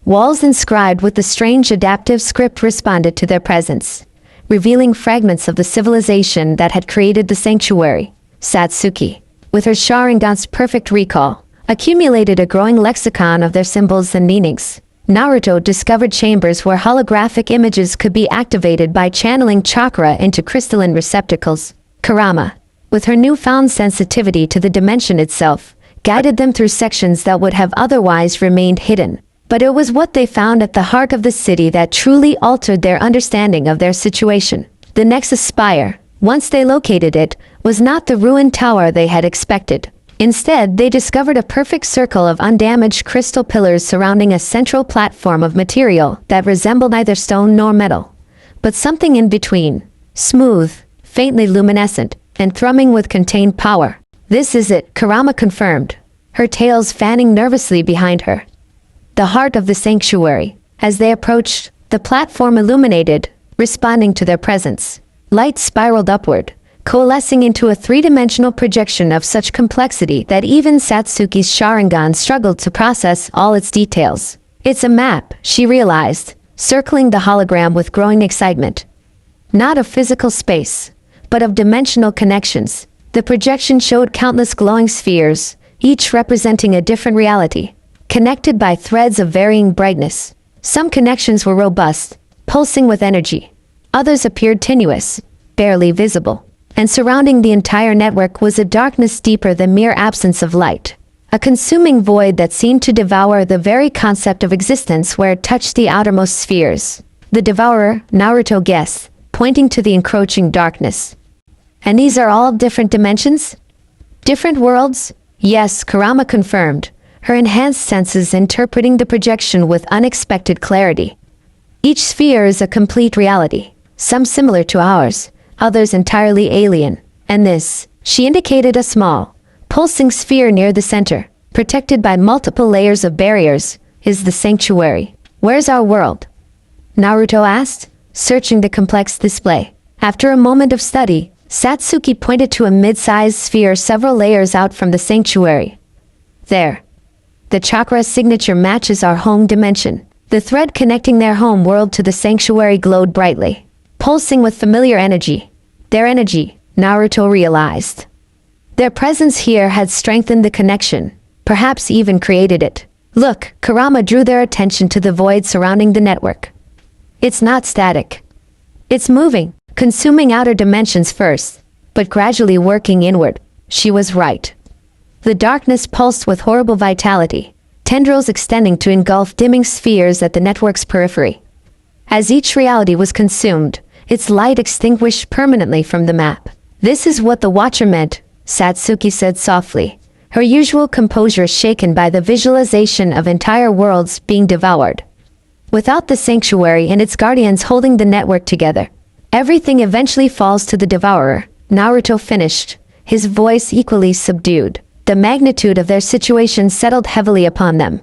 Walls inscribed with the strange adaptive script responded to their presence, revealing fragments of the civilization that had created the sanctuary. Satsuki, with her Sharingan's perfect recall, accumulated a growing lexicon of their symbols and meanings. Naruto discovered chambers where holographic images could be activated by channeling chakra into crystalline receptacles. Kurama, with her newfound sensitivity to the dimension itself, guided them through sections that would have otherwise remained hidden. But it was what they found at the heart of the city that truly altered their understanding of their situation. The Nexus Spire, once they located it, was not the ruined tower they had expected. Instead, they discovered a perfect circle of undamaged crystal pillars surrounding a central platform of material that resembled neither stone nor metal, but something in between, smooth, faintly luminescent, and thrumming with contained power. "This is it," Kurama confirmed, her tails fanning nervously behind her. The heart of the sanctuary. As they approached, the platform illuminated, responding to their presence. Light spiraled upward, coalescing into a three-dimensional projection of such complexity that even Satsuki's Sharingan struggled to process all its details. "It's a map," she realized, circling the hologram with growing excitement. Not of physical space, but of dimensional connections. The projection showed countless glowing spheres, each representing a different reality, connected by threads of varying brightness. Some connections were robust, pulsing with energy. Others appeared tenuous, barely visible. And surrounding the entire network was a darkness deeper than mere absence of light. A consuming void that seemed to devour the very concept of existence where it touched the outermost spheres. "The devourer," Naruto guessed, pointing to the encroaching darkness. "And these are all different dimensions? Different worlds?" "Yes," Kurama confirmed, her enhanced senses interpreting the projection with unexpected clarity. "Each sphere is a complete reality, some similar to ours, others entirely alien. And this," she indicated a small, pulsing sphere near the center, protected by multiple layers of barriers, "is the sanctuary." "Where's our world?" Naruto asked, searching the complex display. After a moment of study, Satsuki pointed to a mid-sized sphere several layers out from the sanctuary. "There. The chakra's signature matches our home dimension." The thread connecting their home world to the sanctuary glowed brightly, pulsing with familiar energy. Their energy, Naruto realized. Their presence here had strengthened the connection, perhaps even created it. "Look," Kurama drew their attention to the void surrounding the network. "It's not static. It's moving, consuming outer dimensions first, but gradually working inward." She was right. The darkness pulsed with horrible vitality, tendrils extending to engulf dimming spheres at the network's periphery. As each reality was consumed, its light extinguished permanently from the map. "This is what the Watcher meant," Satsuki said softly, her usual composure shaken by the visualization of entire worlds being devoured. "Without the sanctuary and its guardians holding the network together, everything eventually falls to the devourer," Naruto finished, his voice equally subdued. The magnitude of their situation settled heavily upon them.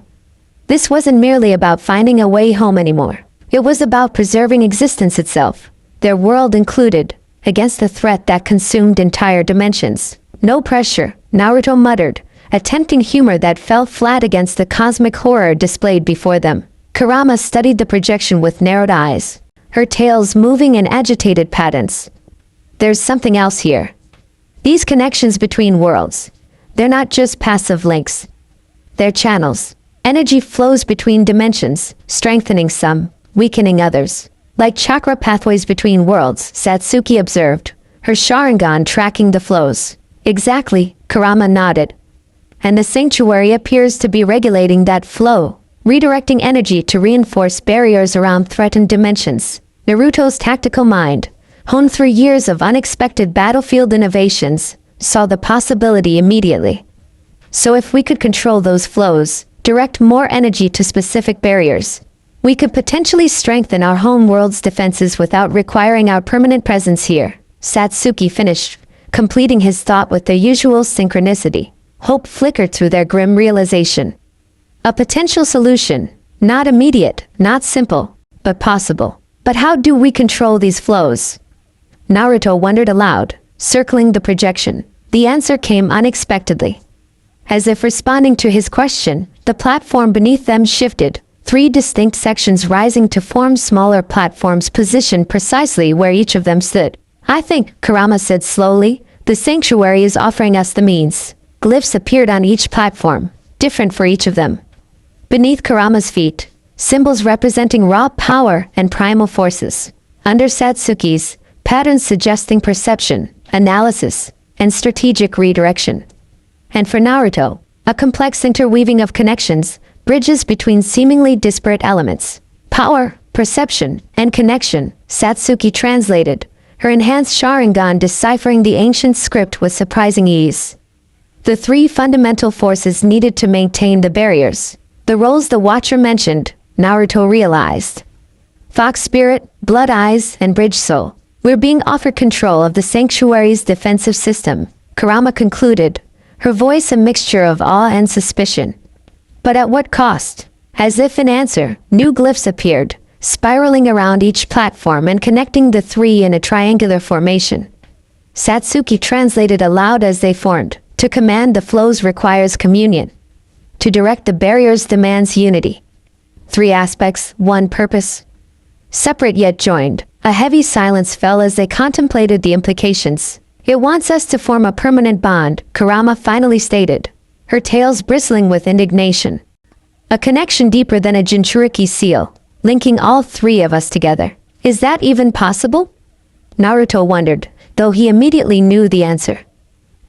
This wasn't merely about finding a way home anymore. It was about preserving existence itself, their world included, against the threat that consumed entire dimensions. "No pressure," Naruto muttered, attempting humor that fell flat against the cosmic horror displayed before them. Kurama studied the projection with narrowed eyes, her tails moving in agitated patterns. "There's something else here. These connections between worlds, they're not just passive links. They're channels. Energy flows between dimensions, strengthening some, weakening others. Like chakra pathways between worlds," Satsuki observed, her Sharingan tracking the flows. "Exactly," Kurama nodded. "And the sanctuary appears to be regulating that flow, redirecting energy to reinforce barriers around threatened dimensions." Naruto's tactical mind, honed through years of unexpected battlefield innovations, saw the possibility immediately. "So if we could control those flows, direct more energy to specific barriers, we could potentially strengthen our home world's defenses without requiring our permanent presence here," Satsuki finished, completing his thought with their usual synchronicity. Hope flickered through their grim realization. A potential solution, not immediate, not simple, but possible. "But how do we control these flows?" Naruto wondered aloud, circling the projection. The answer came unexpectedly. As if responding to his question, the platform beneath them shifted, three distinct sections rising to form smaller platforms positioned precisely where each of them stood. "I think," Kurama said slowly, "the sanctuary is offering us the means." Glyphs appeared on each platform, different for each of them. Beneath Kurama's feet, symbols representing raw power and primal forces. Under Satsuki's, patterns suggesting perception, analysis, and strategic redirection. And for Naruto, a complex interweaving of connections, bridges between seemingly disparate elements. "Power, perception, and connection," Satsuki translated, her enhanced Sharingan deciphering the ancient script with surprising ease. The three fundamental forces needed to maintain the barriers. The roles the Watcher mentioned, Naruto realized. Fox Spirit, Blood Eyes, and Bridge Soul. We're being offered control of the Sanctuary's defensive system, Kurama concluded, her voice a mixture of awe and suspicion. But at what cost? As if in answer, new glyphs appeared, spiraling around each platform and connecting the three in a triangular formation. Sasuke translated aloud as they formed. To command the flows requires communion. To direct the barriers demands unity. Three aspects, one purpose. Separate yet joined, a heavy silence fell as they contemplated the implications. It wants us to form a permanent bond, Kurama finally stated, her tails bristling with indignation. A connection deeper than a Jinchuriki seal, linking all three of us together. Is that even possible? Naruto wondered, though he immediately knew the answer.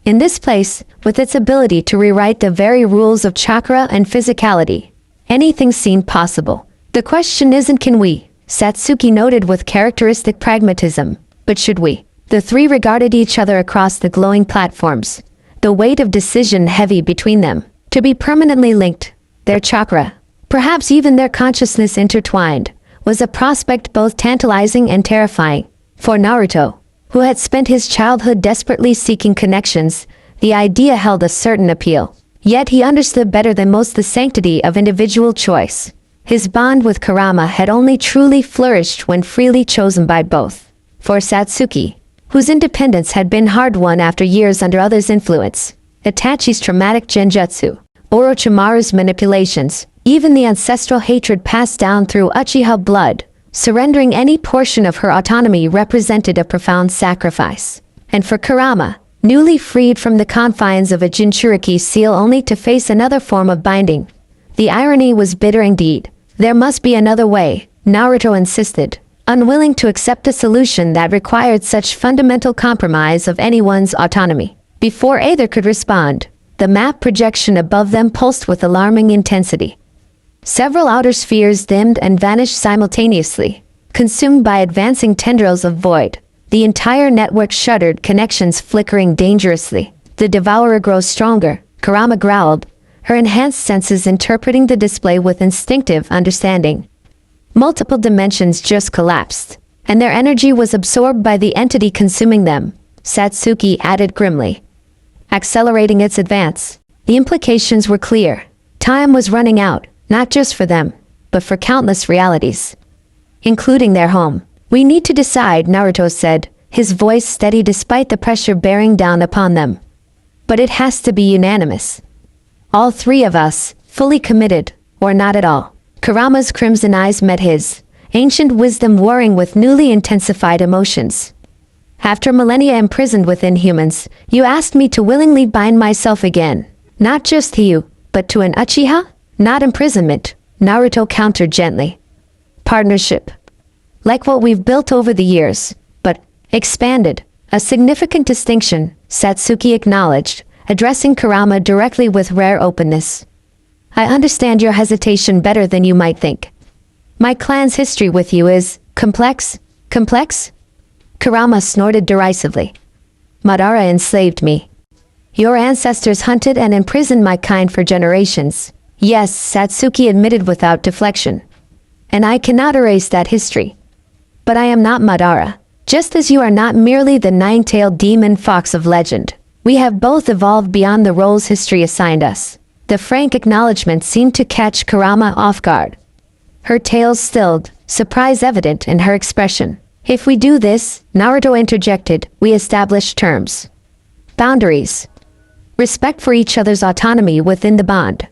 In this place, with its ability to rewrite the very rules of chakra and physicality, anything seemed possible. The question isn't can we, Satsuki noted with characteristic pragmatism, but should we? The three regarded each other across the glowing platforms, the weight of decision heavy between them. To be permanently linked, their chakra, perhaps even their consciousness intertwined, was a prospect both tantalizing and terrifying. For Naruto, who had spent his childhood desperately seeking connections, the idea held a certain appeal. Yet he understood better than most the sanctity of individual choice. His bond with Kurama had only truly flourished when freely chosen by both. For Satsuki, whose independence had been hard-won after years under others' influence, Itachi's traumatic genjutsu, Orochimaru's manipulations, even the ancestral hatred passed down through Uchiha blood, surrendering any portion of her autonomy represented a profound sacrifice. And for Kurama, newly freed from the confines of a Jinchuriki seal only to face another form of binding, the irony was bitter indeed. There must be another way, Naruto insisted, unwilling to accept a solution that required such fundamental compromise of anyone's autonomy. Before either could respond, the map projection above them pulsed with alarming intensity. Several outer spheres dimmed and vanished simultaneously, consumed by advancing tendrils of void. The entire network shuddered, connections flickering dangerously. The devourer grows stronger, Kurama growled, her enhanced senses interpreting the display with instinctive understanding. Multiple dimensions just collapsed, and their energy was absorbed by the entity consuming them, Satsuki added grimly, accelerating its advance. The implications were clear. Time was running out. Not just for them, but for countless realities, including their home. We need to decide, Naruto said, his voice steady despite the pressure bearing down upon them. But it has to be unanimous. All three of us, fully committed, or not at all. Kurama's crimson eyes met his, ancient wisdom warring with newly intensified emotions. After millennia imprisoned within humans, you asked me to willingly bind myself again, not just to you, but to an Uchiha? Not imprisonment, Naruto countered gently. Partnership. Like what we've built over the years, but expanded. A significant distinction, Satsuki acknowledged, addressing Kurama directly with rare openness. I understand your hesitation better than you might think. My clan's history with you is complex? Complex? Kurama snorted derisively. Madara enslaved me. Your ancestors hunted and imprisoned my kind for generations. Yes, Satsuki admitted without deflection. And I cannot erase that history. But I am not Madara. Just as you are not merely the nine-tailed demon fox of legend. We have both evolved beyond the roles history assigned us. The frank acknowledgement seemed to catch Kurama off guard. Her tail stilled, surprise evident in her expression. If we do this, Naruto interjected, we establish terms. Boundaries. Respect for each other's autonomy within the bond.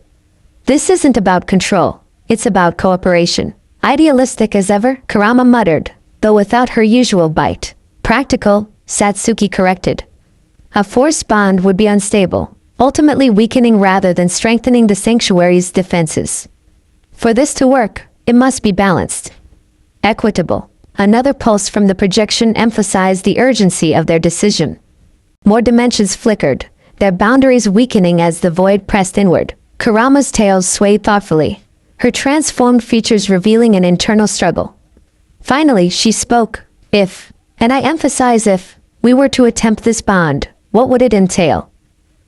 This isn't about control, it's about cooperation. Idealistic as ever, Kurama muttered, though without her usual bite. Practical, Satsuki corrected. A forced bond would be unstable, ultimately weakening rather than strengthening the sanctuary's defenses. For this to work, it must be balanced. Equitable. Another pulse from the projection emphasized the urgency of their decision. More dimensions flickered, their boundaries weakening as the void pressed inward. Kurama's tail swayed thoughtfully, her transformed features revealing an internal struggle. Finally, she spoke. If, and I emphasize if, we were to attempt this bond, what would it entail?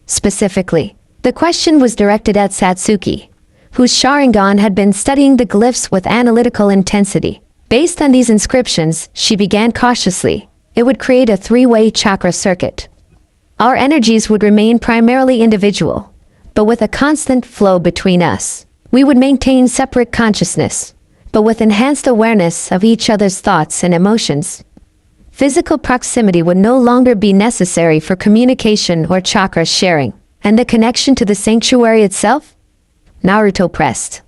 Specifically, the question was directed at Sasuke, whose Sharingan had been studying the glyphs with analytical intensity. Based on these inscriptions, she began cautiously. It would create a three-way chakra circuit. Our energies would remain primarily individual, but with a constant flow between us. We would maintain separate consciousness, but with enhanced awareness of each other's thoughts and emotions. Physical proximity would no longer be necessary for communication or chakra sharing, and the connection to the sanctuary itself? Naruto pressed.